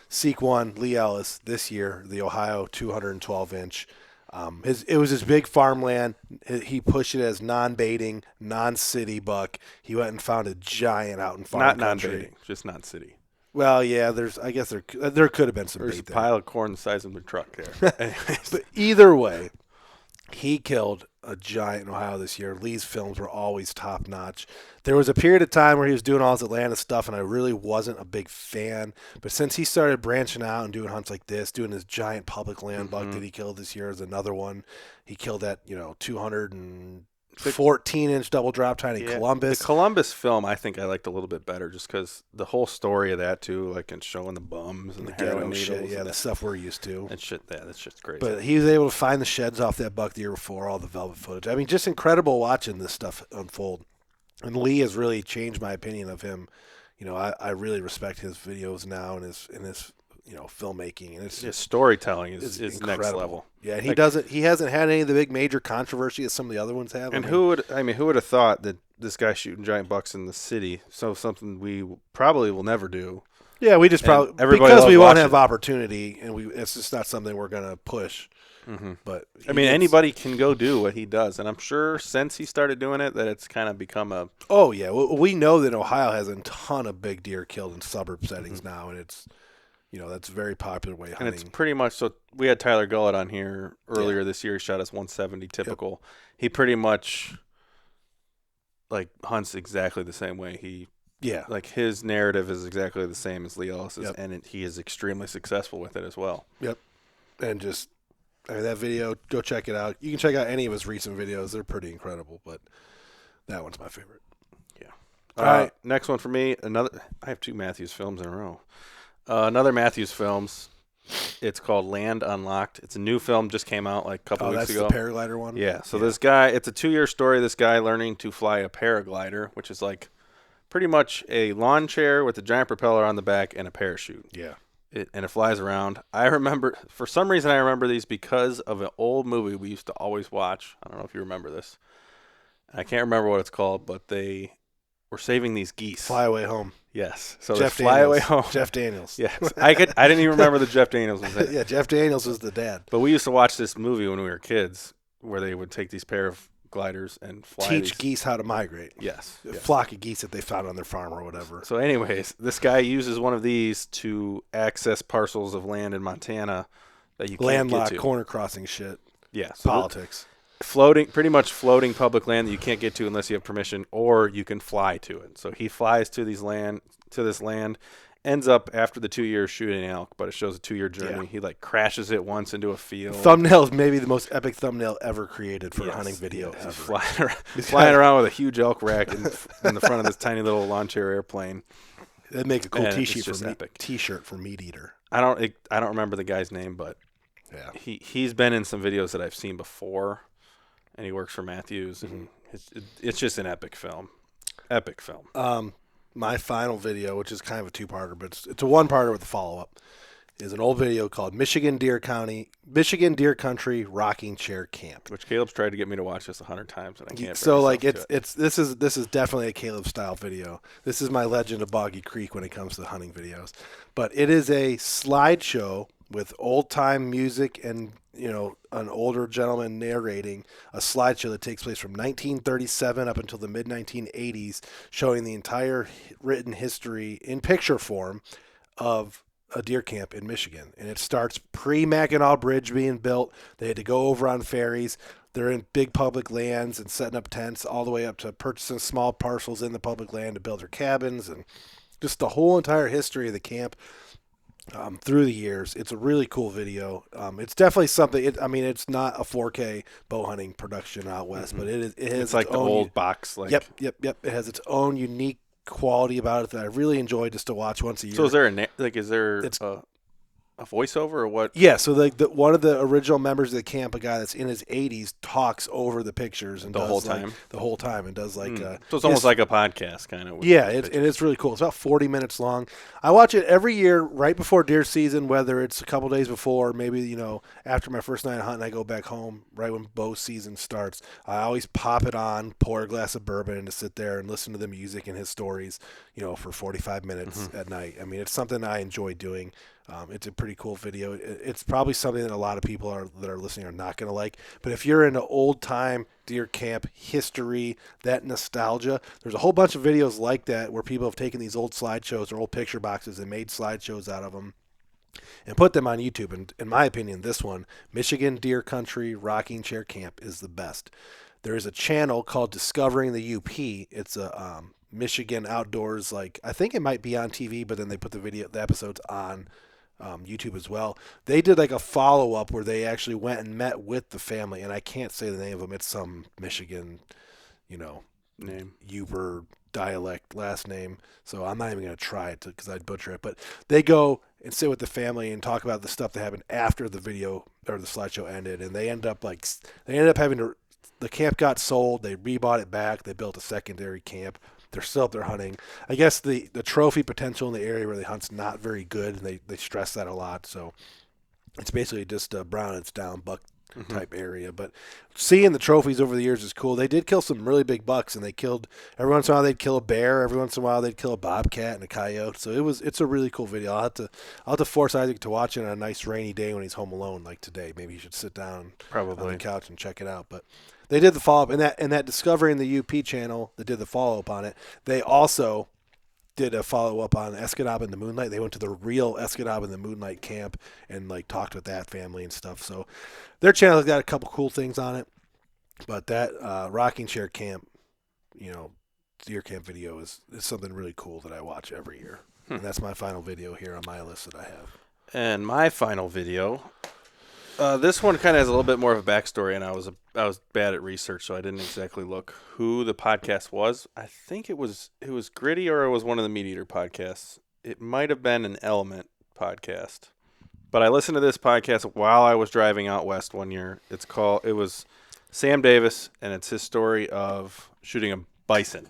[SPEAKER 7] Seek 1, Lee Ellis, this year, the Ohio 212-inch. It was his big farmland. He pushed it as non-baiting, non-city buck. He went and found a giant out in farm country.
[SPEAKER 5] Not non-baiting, just non-city.
[SPEAKER 7] Well, yeah. I guess there could have been some
[SPEAKER 5] There's
[SPEAKER 7] bait
[SPEAKER 5] a pile of corn the size of the truck there.
[SPEAKER 7] But either way, he killed a giant in Ohio this year. Lee's films were always top notch. There was a period of time where he was doing all his Atlanta stuff, and I really wasn't a big fan. But since he started branching out and doing hunts like this, doing his giant public land buck that he killed this year is another one. He killed that 214-inch double drop tine in Columbus.
[SPEAKER 5] The Columbus film, I think I liked a little bit better, just because the whole story of that too, like and showing the bums and the heroin needles,
[SPEAKER 7] the stuff we're used to.
[SPEAKER 5] And shit, that's just crazy.
[SPEAKER 7] But he was able to find the sheds off that buck the year before, all the velvet footage. I mean, just incredible watching this stuff unfold. And Lee has really changed my opinion of him. I really respect his videos now and his filmmaking, and his
[SPEAKER 5] storytelling is
[SPEAKER 7] incredible.
[SPEAKER 5] Next level.
[SPEAKER 7] Yeah, and he hasn't had any of the big major controversy as some of the other ones have.
[SPEAKER 5] And who would have thought that this guy shooting giant bucks in the city? So something we probably will never do.
[SPEAKER 7] Yeah, we just probably because we won't have opportunity, and it's just not something we're gonna push. But
[SPEAKER 5] anybody can go do what he does, and I'm sure since he started doing it, that it's kind of become a.
[SPEAKER 7] Oh yeah, we know that Ohio has a ton of big deer killed in suburb settings now, and it's. That's a very popular way of hunting.
[SPEAKER 5] And it's pretty much so. We had Tyler Gullett on here earlier this year. He shot us 170 typical. Yep. He pretty much hunts exactly the same way. His narrative is exactly the same as Lee Ellis's, and he is extremely successful with it as well.
[SPEAKER 7] Yep. And that video, go check it out. You can check out any of his recent videos. They're pretty incredible, but that one's my favorite.
[SPEAKER 5] Yeah.
[SPEAKER 7] All right.
[SPEAKER 5] Next one for me. I have 2 Matthews films in a row. Another Matthews films. It's called Land Unlocked. It's a new film, just came out like a couple weeks ago.
[SPEAKER 7] Oh, that's the paraglider one?
[SPEAKER 5] Yeah. So this guy, it's a 2-year story. This guy learning to fly a paraglider, which is like pretty much a lawn chair with a giant propeller on the back and a parachute.
[SPEAKER 7] Yeah.
[SPEAKER 5] And it flies around. I remember, for some reason, I remember these because of an old movie we used to always watch. I don't know if you remember this. I can't remember what it's called, but they were saving these geese.
[SPEAKER 7] Fly Away Home.
[SPEAKER 5] Yes. So
[SPEAKER 7] Jeff
[SPEAKER 5] they fly away
[SPEAKER 7] Daniels.
[SPEAKER 5] home.
[SPEAKER 7] Jeff Daniels.
[SPEAKER 5] Yes. I didn't even remember that Jeff Daniels was in it.
[SPEAKER 7] Yeah, Jeff Daniels was the dad.
[SPEAKER 5] But we used to watch this movie when we were kids where they would take these pair of gliders and fly
[SPEAKER 7] Teach geese how to migrate.
[SPEAKER 5] Yes.
[SPEAKER 7] A flock of geese that they found on their farm or whatever.
[SPEAKER 5] So anyways, this guy uses one of these to access parcels of land in Montana that you can't
[SPEAKER 7] Landlocked,
[SPEAKER 5] get to.
[SPEAKER 7] corner crossing shit.
[SPEAKER 5] Yeah. So
[SPEAKER 7] Politics.
[SPEAKER 5] pretty much floating public land that you can't get to unless you have permission, or you can fly to it. So he flies to this land, ends up after the 2 years shooting elk, but it shows a 2-year journey.
[SPEAKER 7] Yeah.
[SPEAKER 5] He like crashes it once into a field.
[SPEAKER 7] Thumbnail is maybe the most epic thumbnail ever created for a hunting video.
[SPEAKER 5] Yes.
[SPEAKER 7] Ever.
[SPEAKER 5] He's flying around with a huge elk rack in the front of this tiny little lawn chair airplane.
[SPEAKER 7] That'd make a cool
[SPEAKER 5] And
[SPEAKER 7] t-shirt
[SPEAKER 5] it's just
[SPEAKER 7] for
[SPEAKER 5] epic.
[SPEAKER 7] T-shirt for Meat Eater.
[SPEAKER 5] I don't remember the guy's name, but
[SPEAKER 7] Yeah.
[SPEAKER 5] he's been in some videos that I've seen before, and he works for Matthews, and it's just an epic film. Epic film.
[SPEAKER 7] My final video, which is kind of a 2-parter, but it's a 1-parter with a follow-up, is an old video called Michigan Deer Country Rocking Chair Camp.
[SPEAKER 5] Which Caleb's tried to get me to watch this 100 times, and I can't.
[SPEAKER 7] So like
[SPEAKER 5] bring myself to it.
[SPEAKER 7] this is definitely a Caleb style video. This is my Legend of Boggy Creek when it comes to hunting videos, but it is a slideshow with old time music and an older gentleman narrating a slideshow that takes place from 1937 up until the mid 1980s, showing the entire written history in picture form of a deer camp in Michigan. And it starts pre-Mackinac Bridge being built. They had to go over on ferries. They're in big public lands and setting up tents, all the way up to purchasing small parcels in the public land to build their cabins, and just the whole entire history of the camp through the years. It's a really cool video. It's definitely something. It's not a 4K bow hunting production out west, but it has
[SPEAKER 5] It's like the
[SPEAKER 7] own
[SPEAKER 5] old box. Like,
[SPEAKER 7] Yep. It has its own unique quality about it that I really enjoy just to watch once a year.
[SPEAKER 5] So is there a voiceover or what?
[SPEAKER 7] Yeah, so one of the original members of the camp, a guy that's in his 80s, talks over the pictures and
[SPEAKER 5] The
[SPEAKER 7] does
[SPEAKER 5] whole
[SPEAKER 7] like,
[SPEAKER 5] time?
[SPEAKER 7] the whole time, and does like
[SPEAKER 5] So it's almost like a podcast kind of.
[SPEAKER 7] yeah, and it's really cool. It's about 40 minutes long. I watch it every year right before deer season, whether it's a couple days before, maybe after my first night of hunting, I go back home right when bow season starts. I always pop it on, pour a glass of bourbon, and to sit there and listen to the music and his stories, for 45 minutes at night. I mean, it's something I enjoy doing. It's a pretty cool video. It's probably something that a lot of people that are listening are not going to like. But if you're into old time deer camp history, that nostalgia, there's a whole bunch of videos like that where people have taken these old slideshows or old picture boxes and made slideshows out of them and put them on YouTube. And in my opinion, this one, Michigan Deer Country Rocking Chair Camp, is the best. There is a channel called Discovering the UP. It's a Michigan Outdoors, I think it might be on TV, but then they put the episodes on YouTube as well. They did a follow-up where they actually went and met with the family, and I can't say the name of them. It's some Michigan,
[SPEAKER 5] name.
[SPEAKER 7] Uber dialect last name, so I'm not even going to try it because I'd butcher it. But they go and sit with the family and talk about the stuff that happened after the video or the slideshow ended, and they ended up having to. The camp got sold. They rebought it back. They built a secondary camp. They're still up there hunting. I guess the trophy potential in the area where they hunt's not very good, and they stress that a lot. So it's basically just a brown and down buck type area. But seeing the trophies over the years is cool. They did kill some really big bucks, and every once in a while they'd kill a bear. Every once in a while they'd kill a bobcat and a coyote. So it's a really cool video. I'll have to force Isaac to watch it on a nice rainy day when he's home alone, like today. Maybe he should sit down on the couch and check it out. But they did the follow-up, and that Discovering the UP channel that did the follow-up on it, they also did a follow-up on Escanaba in the Moonlight. They went to the real Escanaba in the Moonlight camp and talked with that family and stuff. So their channel's got a couple cool things on it, but that rocking chair camp, deer camp video is something really cool that I watch every year. And that's my final video here on my list that I have.
[SPEAKER 5] And my final video, this one kind of has a little bit more of a backstory, and I was was bad at research, so I didn't exactly look who the podcast was. I think it was Gritty, or it was one of the Meat Eater podcasts. It might have been an Element podcast. But I listened to this podcast while I was driving out west one year. It was Sam Davis, and it's his story of shooting a bison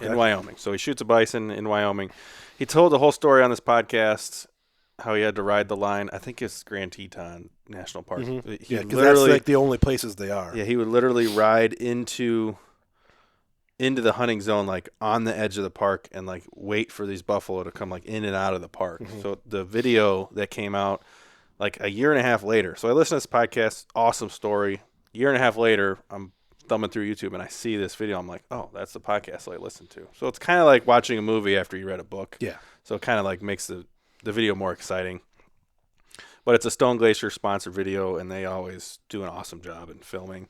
[SPEAKER 5] in Wyoming. So he shoots a bison in Wyoming. He told the whole story on this podcast, how he had to ride the line. I think it's Grand Teton National Park.
[SPEAKER 7] Mm-hmm. Yeah, because that's like the only places they are.
[SPEAKER 5] Yeah, he would literally ride into the hunting zone, like on the edge of the park, and like wait for these buffalo to come like in and out of the park. Mm-hmm. So the video that came out like a year and a half later. So I listened to this podcast, awesome story. Year and a half later, I'm thumbing through YouTube and I see this video. I'm like, oh, that's the podcast that I listened to. So it's kind of like watching a movie after you read a book.
[SPEAKER 7] Yeah.
[SPEAKER 5] So it kind of like makes the video more exciting. But it's a Stone Glacier sponsored video, and they always do an awesome job in filming.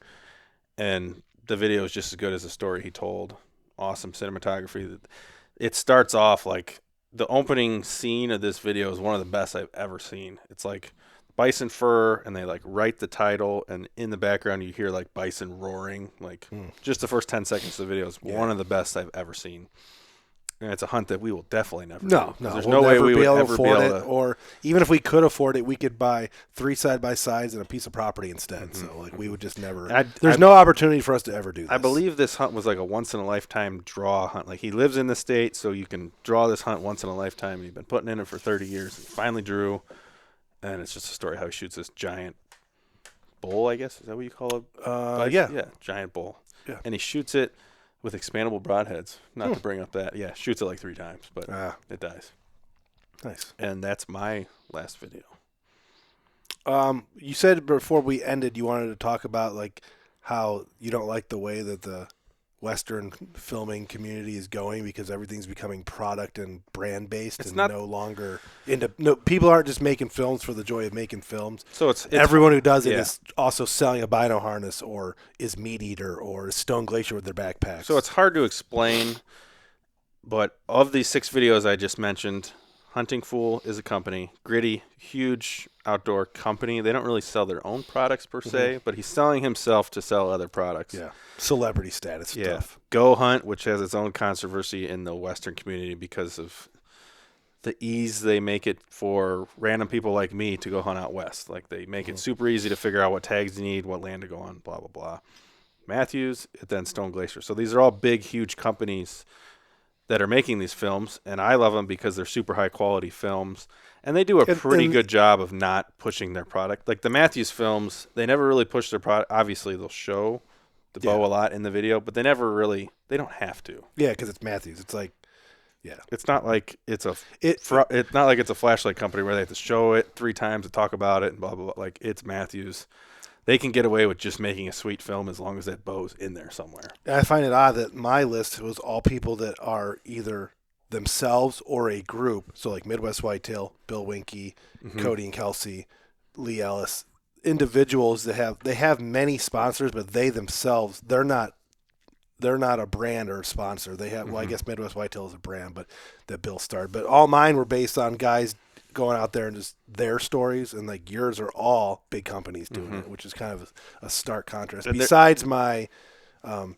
[SPEAKER 5] And the video is just as good as the story he told. Awesome cinematography. It starts off like the opening scene of this video is one of the best I've ever seen. It's like bison fur, and they like write the title, and in the background you hear like bison roaring. Like just the first 10 seconds of the video is one of the best I've ever seen. And it's a hunt that we will definitely never do.
[SPEAKER 7] No.
[SPEAKER 5] There's no way we would ever be able to.
[SPEAKER 7] Or even if we could afford it, we could buy 3 side-by-sides and a piece of property instead. Mm-hmm. So, like, we would just never. There's no opportunity for us to ever do this.
[SPEAKER 5] I believe this hunt was like a once-in-a-lifetime draw hunt. Like, he lives in the state, so you can draw this hunt once in a lifetime. And he's been putting in it for 30 years. And finally drew. And it's just a story how he shoots this giant bull, I guess. Is that what you call it?
[SPEAKER 7] Yeah.
[SPEAKER 5] Yeah, giant bull.
[SPEAKER 7] Yeah.
[SPEAKER 5] And he shoots it with expandable broadheads. Not to bring up that. Yeah, shoots it like 3 times, but it dies.
[SPEAKER 7] Nice.
[SPEAKER 5] And that's my last video.
[SPEAKER 7] You said before we ended you wanted to talk about like how you don't like the way that the Western filming community is going because everything's becoming product and brand based and no longer people aren't just making films for the joy of making films.
[SPEAKER 5] So it's
[SPEAKER 7] everyone who does it is also selling a bino harness or is Meat Eater or is Stone Glacier with their backpacks.
[SPEAKER 5] So it's hard to explain, but of these 6 videos I just mentioned, Hunting Fool is a company. Gritty, huge outdoor company. They don't really sell their own products per se, but he's selling himself to sell other products.
[SPEAKER 7] Yeah. Celebrity status stuff.
[SPEAKER 5] Go Hunt, which has its own controversy in the Western community because of the ease they make it for random people like me to go hunt out west. Like they make it super easy to figure out what tags you need, what land to go on, blah, blah, blah. Matthews, then Stone Glacier. So these are all big, huge companies that are making these films, and I love them because they're super high-quality films, and they do a pretty good job of not pushing their product. Like the Matthews films, they never really push their product. Obviously, they'll show the bow a lot in the video, but they don't have to.
[SPEAKER 7] Yeah, because it's Matthews. It's like,
[SPEAKER 5] it's not like it's it's not like it's a flashlight company where they have to show it 3 times to talk about it and blah, blah, blah. Like, it's Matthews. They can get away with just making a sweet film as long as that bow's in there somewhere.
[SPEAKER 7] I find it odd that my list was all people that are either themselves or a group. So like Midwest Whitetail, Bill Winke, Cody and Kelsey, Lee Ellis, individuals that have many sponsors, but they themselves, they're not a brand or a sponsor. They have, well, I guess Midwest Whitetail is a brand, but that Bill started. But all mine were based on guys going out there and just their stories, and like yours are all big companies doing it, which is kind of a stark contrast. And besides my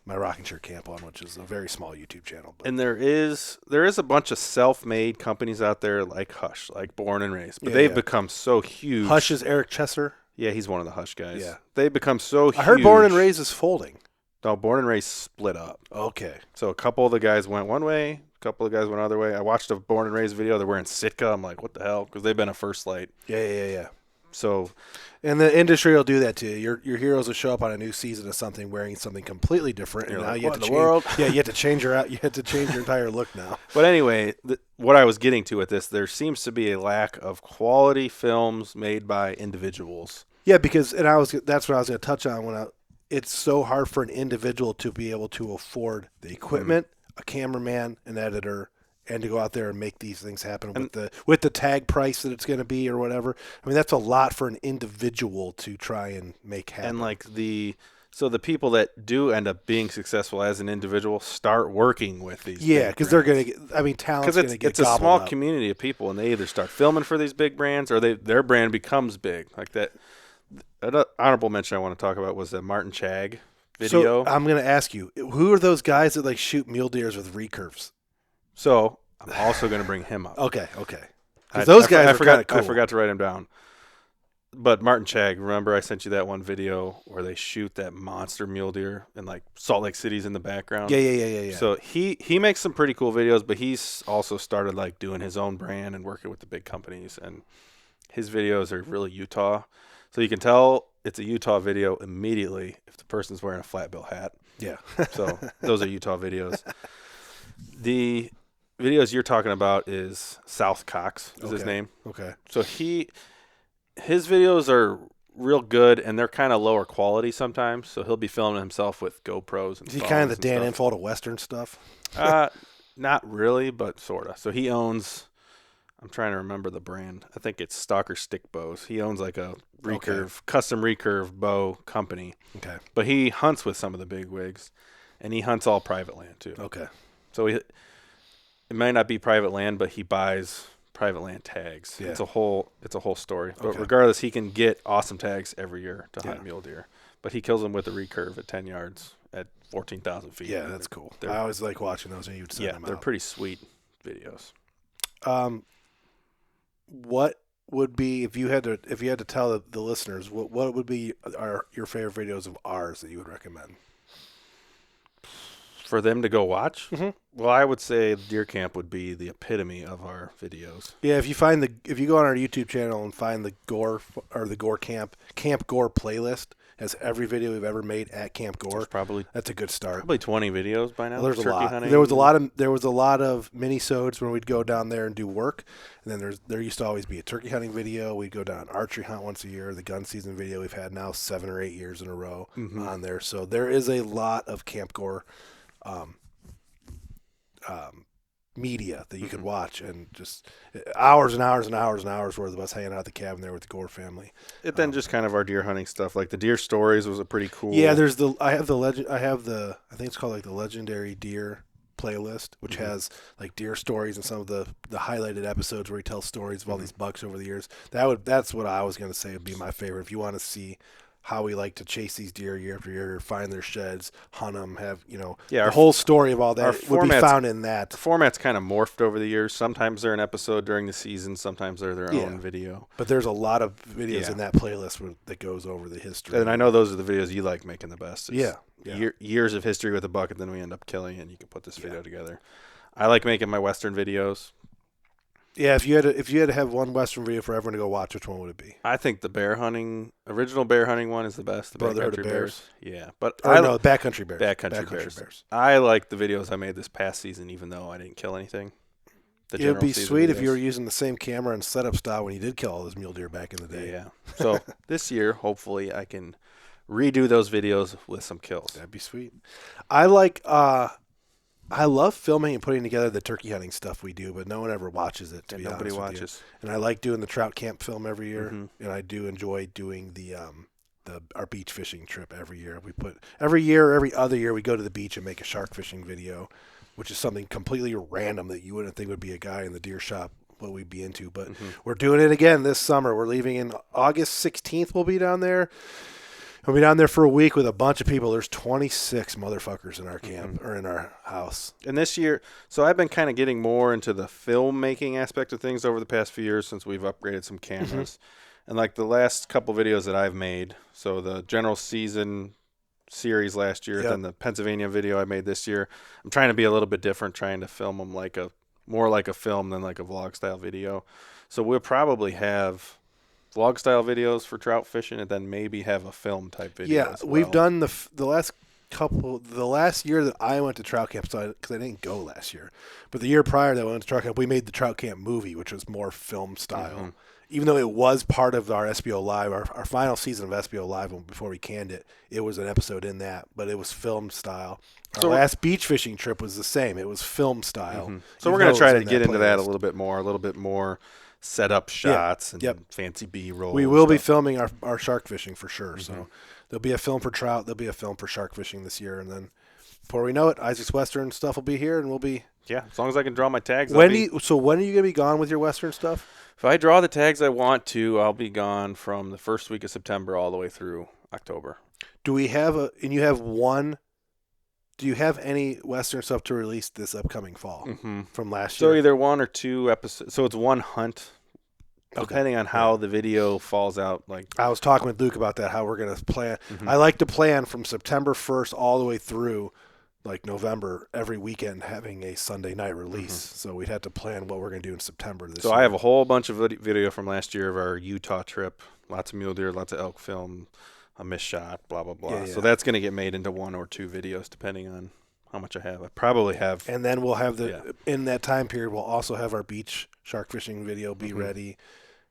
[SPEAKER 7] rocking chair camp on, which is a very small YouTube channel. But.
[SPEAKER 5] And there is a bunch of self-made companies out there like Hush, like Born and Raised, but they've become so huge.
[SPEAKER 7] Hush is Eric Chesser.
[SPEAKER 5] Yeah, he's one of the Hush guys.
[SPEAKER 7] Yeah,
[SPEAKER 5] they've become so huge.
[SPEAKER 7] I heard Born and Raised is folding.
[SPEAKER 5] No, Born and Raised split up.
[SPEAKER 7] Okay.
[SPEAKER 5] So a couple of the guys went one way, a couple of guys went another way. I watched a Born and Raised video. They're wearing Sitka. I'm like, what the hell? Because they've been a First Light.
[SPEAKER 7] Yeah.
[SPEAKER 5] So,
[SPEAKER 7] and the industry will do that to you. Your heroes will show up on a new season of something wearing something completely different, and now you have to change. Yeah, you have to change your entire look now.
[SPEAKER 5] But anyway, what I was getting to with this, there seems to be a lack of quality films made by individuals.
[SPEAKER 7] Yeah, because that's what I was going to touch on it's so hard for an individual to be able to afford the equipment, a cameraman, an editor, and to go out there and make these things happen with the tag price that it's going to be or whatever. I mean, that's a lot for an individual to try and make happen.
[SPEAKER 5] And like the people that do end up being successful as an individual start working with these.
[SPEAKER 7] Yeah, because they're going to get. I mean, talent's going to get.
[SPEAKER 5] It's a small community of people, and they either start filming for these big brands or their brand becomes big like that. An honorable mention I want to talk about was the Martin Chag video.
[SPEAKER 7] So I'm going to ask you, who are those guys that like shoot mule deers with recurves?
[SPEAKER 5] So I'm also going to bring him up.
[SPEAKER 7] Okay. Because those guys are kind of cool.
[SPEAKER 5] I forgot to write him down. But Martin Chag, remember I sent you that one video where they shoot that monster mule deer and like Salt Lake City's in the background?
[SPEAKER 7] Yeah.
[SPEAKER 5] So he makes some pretty cool videos, but he's also started like doing his own brand and working with the big companies. And his videos are really Utah. So you can tell it's a Utah video immediately if the person's wearing a flat bill hat.
[SPEAKER 7] Yeah.
[SPEAKER 5] So those are Utah videos. The videos you're talking about is South Cox is his name.
[SPEAKER 7] Okay.
[SPEAKER 5] So his videos are real good, and they're kind of lower quality sometimes. So he'll be filming himself with GoPros. And
[SPEAKER 7] is he kind of the Dan Info to Western stuff?
[SPEAKER 5] Not really, but sort of. So he owns, I'm trying to remember the brand. I think it's Stalker Stick Bows. He owns like a custom recurve bow company.
[SPEAKER 7] Okay.
[SPEAKER 5] But he hunts with some of the big wigs, and he hunts all private land too.
[SPEAKER 7] Okay.
[SPEAKER 5] So it might not be private land, but he buys private land tags.
[SPEAKER 7] Yeah.
[SPEAKER 5] It's a whole story. But
[SPEAKER 7] Okay.
[SPEAKER 5] regardless, he can get awesome tags every year to hunt mule deer. But he kills them with a recurve at 10 yards at 14,000 feet.
[SPEAKER 7] Yeah, that's cool. I always like watching those, and you would send them out.
[SPEAKER 5] They're pretty sweet videos.
[SPEAKER 7] What would be if you had to tell the listeners what would be your favorite videos of ours that you would recommend?
[SPEAKER 5] For them to go watch?
[SPEAKER 7] Mm-hmm.
[SPEAKER 5] Well, I would say Deer Camp would be the epitome of our videos.
[SPEAKER 7] Yeah, if you go on our YouTube channel and find the Gore Camp Gore playlist, has every video we've ever made at Camp Gore. That's a good start.
[SPEAKER 5] Probably 20 videos by now.
[SPEAKER 7] Well, there's a lot.
[SPEAKER 5] Hunting.
[SPEAKER 7] There was a lot of mini-sodes when we'd go down there and do work, and then there used to always be a turkey hunting video. We'd go down an archery hunt once a year. The gun season video we've had now 7 or 8 years in a row on there. So there is a lot of Camp Gore media that you could watch, and just hours and hours and hours and hours worth of us hanging out at the cabin there with the Gore family.
[SPEAKER 5] Then just kind of our deer hunting stuff, like the deer stories was a pretty cool.
[SPEAKER 7] Yeah, I think it's called like the Legendary Deer playlist, which has like deer stories and some of the highlighted episodes where he tells stories of all these bucks over the years. That's what I was going to say would be my favorite. If you want to see how we like to chase these deer year after year, find their sheds, hunt them, the whole story of all that would be found in that.
[SPEAKER 5] The format's kind of morphed over the years. Sometimes they're an episode during the season. Sometimes they're their own video.
[SPEAKER 7] But there's a lot of videos in that playlist that goes over the history.
[SPEAKER 5] And I know those are the videos you like making the best.
[SPEAKER 7] It's
[SPEAKER 5] years of history with a buck, and then we end up killing, and you can put this video together. I like making my Western videos.
[SPEAKER 7] Yeah, if you had to have one Western video for everyone to go watch, which one would it be?
[SPEAKER 5] I think the original bear hunting one is the best. The
[SPEAKER 7] Brotherhood of
[SPEAKER 5] Backcountry
[SPEAKER 7] Bears.
[SPEAKER 5] Yeah, but
[SPEAKER 7] Backcountry Bears.
[SPEAKER 5] Backcountry Bears. I like the videos I made this past season, even though I didn't kill anything.
[SPEAKER 7] It would be sweet if you were using the same camera and setup style when you did kill all those mule deer back in the day.
[SPEAKER 5] Yeah. So this year, hopefully, I can redo those videos with some kills.
[SPEAKER 7] That'd be sweet. I love filming and putting together the turkey hunting stuff we do, but no one ever watches it.
[SPEAKER 5] Nobody watches.
[SPEAKER 7] And I like doing the trout camp film every year, and I do enjoy doing our beach fishing trip every year. Every other year we go to the beach and make a shark fishing video, which is something completely random that you wouldn't think would be a guy in the deer shop what we'd be into. But we're doing it again this summer. We're leaving in August 16th. We'll be down there. We'll be down there for a week with a bunch of people. There's 26 motherfuckers in our camp or in our house.
[SPEAKER 5] And this year, so I've been kind of getting more into the filmmaking aspect of things over the past few years since we've upgraded some cameras. And like the last couple videos that I've made, so the general season series last year, then the Pennsylvania video I made this year, I'm trying to be a little bit different, trying to film them more like a film than like a vlog style video. So we'll probably have vlog style videos for trout fishing, and then maybe have a film type video.
[SPEAKER 7] Yeah, we've done the last year that I went to trout camp, because I didn't go last year, but the year prior that I went to trout camp, we made the trout camp movie, which was more film style. Even though it was part of our SBO Live, our final season of SBO Live, before we canned it, it was an episode in that, but it was film style. Our last beach fishing trip was the same. It was film style.
[SPEAKER 5] So we're going to try to get into that a little bit more set up shots and fancy B-roll.
[SPEAKER 7] We will be filming our shark fishing for sure. So there'll be a film for trout. There'll be a film for shark fishing this year, and then before we know it, Isaac's Western stuff will be here, and we'll be.
[SPEAKER 5] Yeah, as long as I can draw my tags.
[SPEAKER 7] When are you going to be gone with your Western stuff?
[SPEAKER 5] If I draw the tags I want to, I'll be gone from the first week of September all the way through October.
[SPEAKER 7] Do we have and you have one? Do you have any Western stuff to release this upcoming fall from last year?
[SPEAKER 5] So either 1 or 2 episodes. So it's one hunt, depending on how the video falls out. Like
[SPEAKER 7] I was talking with Luke about that, how we're going to plan. I like to plan from September 1st all the way through like November, every weekend having a Sunday night release. So we'd have to plan what we're going to do in September this year.
[SPEAKER 5] So I have a whole bunch of video from last year of our Utah trip. Lots of mule deer, lots of elk film, a missed shot, blah, blah, blah.
[SPEAKER 7] Yeah.
[SPEAKER 5] So that's going to get made into 1 or 2 videos depending on how much I have. I probably have.
[SPEAKER 7] And then we'll have in that time period, we'll also have our beach shark fishing video be ready.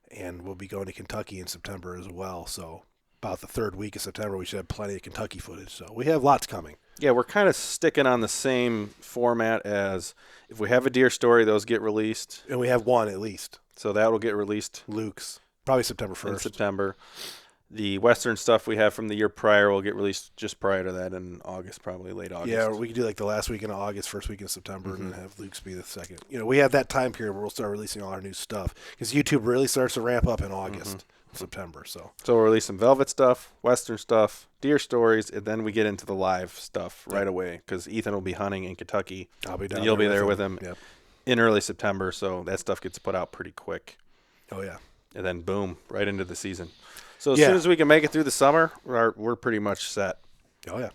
[SPEAKER 7] And we'll be going to Kentucky in September as well. So about the 3rd week of September, we should have plenty of Kentucky footage. So we have lots coming.
[SPEAKER 5] Yeah, we're kind of sticking on the same format as if we have a deer story, those get released.
[SPEAKER 7] And we have one at least.
[SPEAKER 5] So that will get released.
[SPEAKER 7] Luke's. Probably September 1st.
[SPEAKER 5] In September. The Western stuff we have from the year prior will get released just prior to that in August, probably late August.
[SPEAKER 7] Yeah, we could do like the last week in August, first week in September, and then have Luke's be the second. We have that time period where we'll start releasing all our new stuff because YouTube really starts to ramp up in August, September. So
[SPEAKER 5] we'll release some velvet stuff, Western stuff, deer stories, and then we get into the live stuff right away because Ethan will be hunting in Kentucky.
[SPEAKER 7] I'll be down
[SPEAKER 5] and you'll
[SPEAKER 7] there
[SPEAKER 5] be there with him in early September, so that stuff gets put out pretty quick.
[SPEAKER 7] Oh, yeah.
[SPEAKER 5] And then, boom, right into the season. So as soon as we can make it through the summer, we're pretty much set.
[SPEAKER 7] Oh, yeah.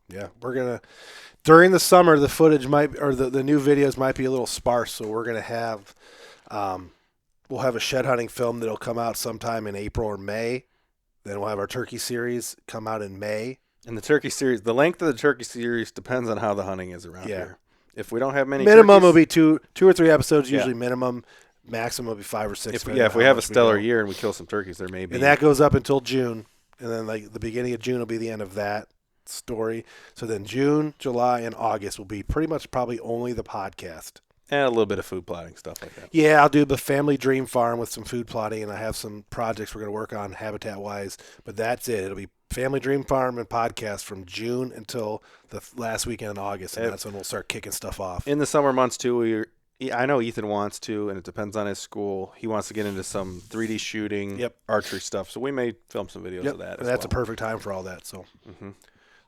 [SPEAKER 7] Yeah, we're going to – during the summer, the footage might – or the new videos might be a little sparse, so we're going to have we'll have a shed hunting film that will come out sometime in April or May. Then we'll have our turkey series come out in May.
[SPEAKER 5] And the turkey series – the length of the turkey series depends on how the hunting is around here. If we don't have many
[SPEAKER 7] minimum
[SPEAKER 5] turkeys,
[SPEAKER 7] will be two or three episodes, usually minimum. Maximum will be 5 or 6.
[SPEAKER 5] If we have a stellar year and we kill some turkeys, there may be.
[SPEAKER 7] And that goes up until June. And then like the beginning of June will be the end of that story. So then June, July, and August will be pretty much probably only the podcast.
[SPEAKER 5] And a little bit of food plotting, stuff like that.
[SPEAKER 7] Yeah, I'll do the family dream farm with some food plotting, and I have some projects we're going to work on habitat-wise. But that's it. It'll be family dream farm and podcast from June until the last weekend in August, and that's when we'll start kicking stuff off.
[SPEAKER 5] In the summer months, too, I know Ethan wants to, and it depends on his school. He wants to get into some 3D shooting, archery stuff. So we may film some videos of that.
[SPEAKER 7] And that's a perfect time for all that. So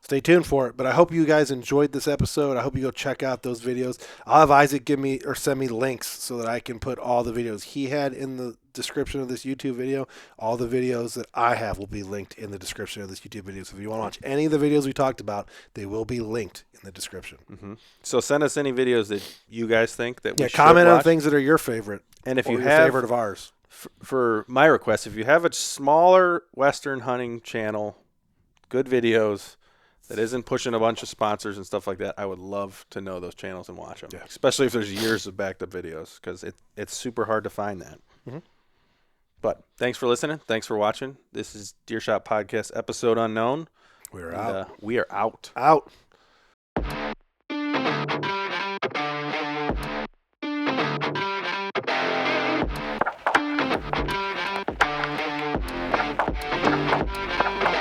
[SPEAKER 7] stay tuned for it. But I hope you guys enjoyed this episode. I hope you go check out those videos. I'll have Isaac give me or send me links so that I can put all the videos he had in the description of this YouTube video. All the videos that I have will be linked in the description of this YouTube video. So if you want to watch any of the videos we talked about, they will be linked in the description.
[SPEAKER 5] So send us any videos that you guys think that we should
[SPEAKER 7] comment
[SPEAKER 5] watch.
[SPEAKER 7] on things that are your favorite.
[SPEAKER 5] And if
[SPEAKER 7] or
[SPEAKER 5] you
[SPEAKER 7] your
[SPEAKER 5] have
[SPEAKER 7] favorite of ours.
[SPEAKER 5] For my request, if you have a smaller Western hunting channel, good videos that isn't pushing a bunch of sponsors and stuff like that, I would love to know those channels and watch them. Yeah. Especially if there's years of backed up videos, because it's super hard to find that. But thanks for listening. Thanks for watching. This is Deer Shot Podcast episode unknown.
[SPEAKER 7] We're out.
[SPEAKER 5] We are out.
[SPEAKER 7] Out.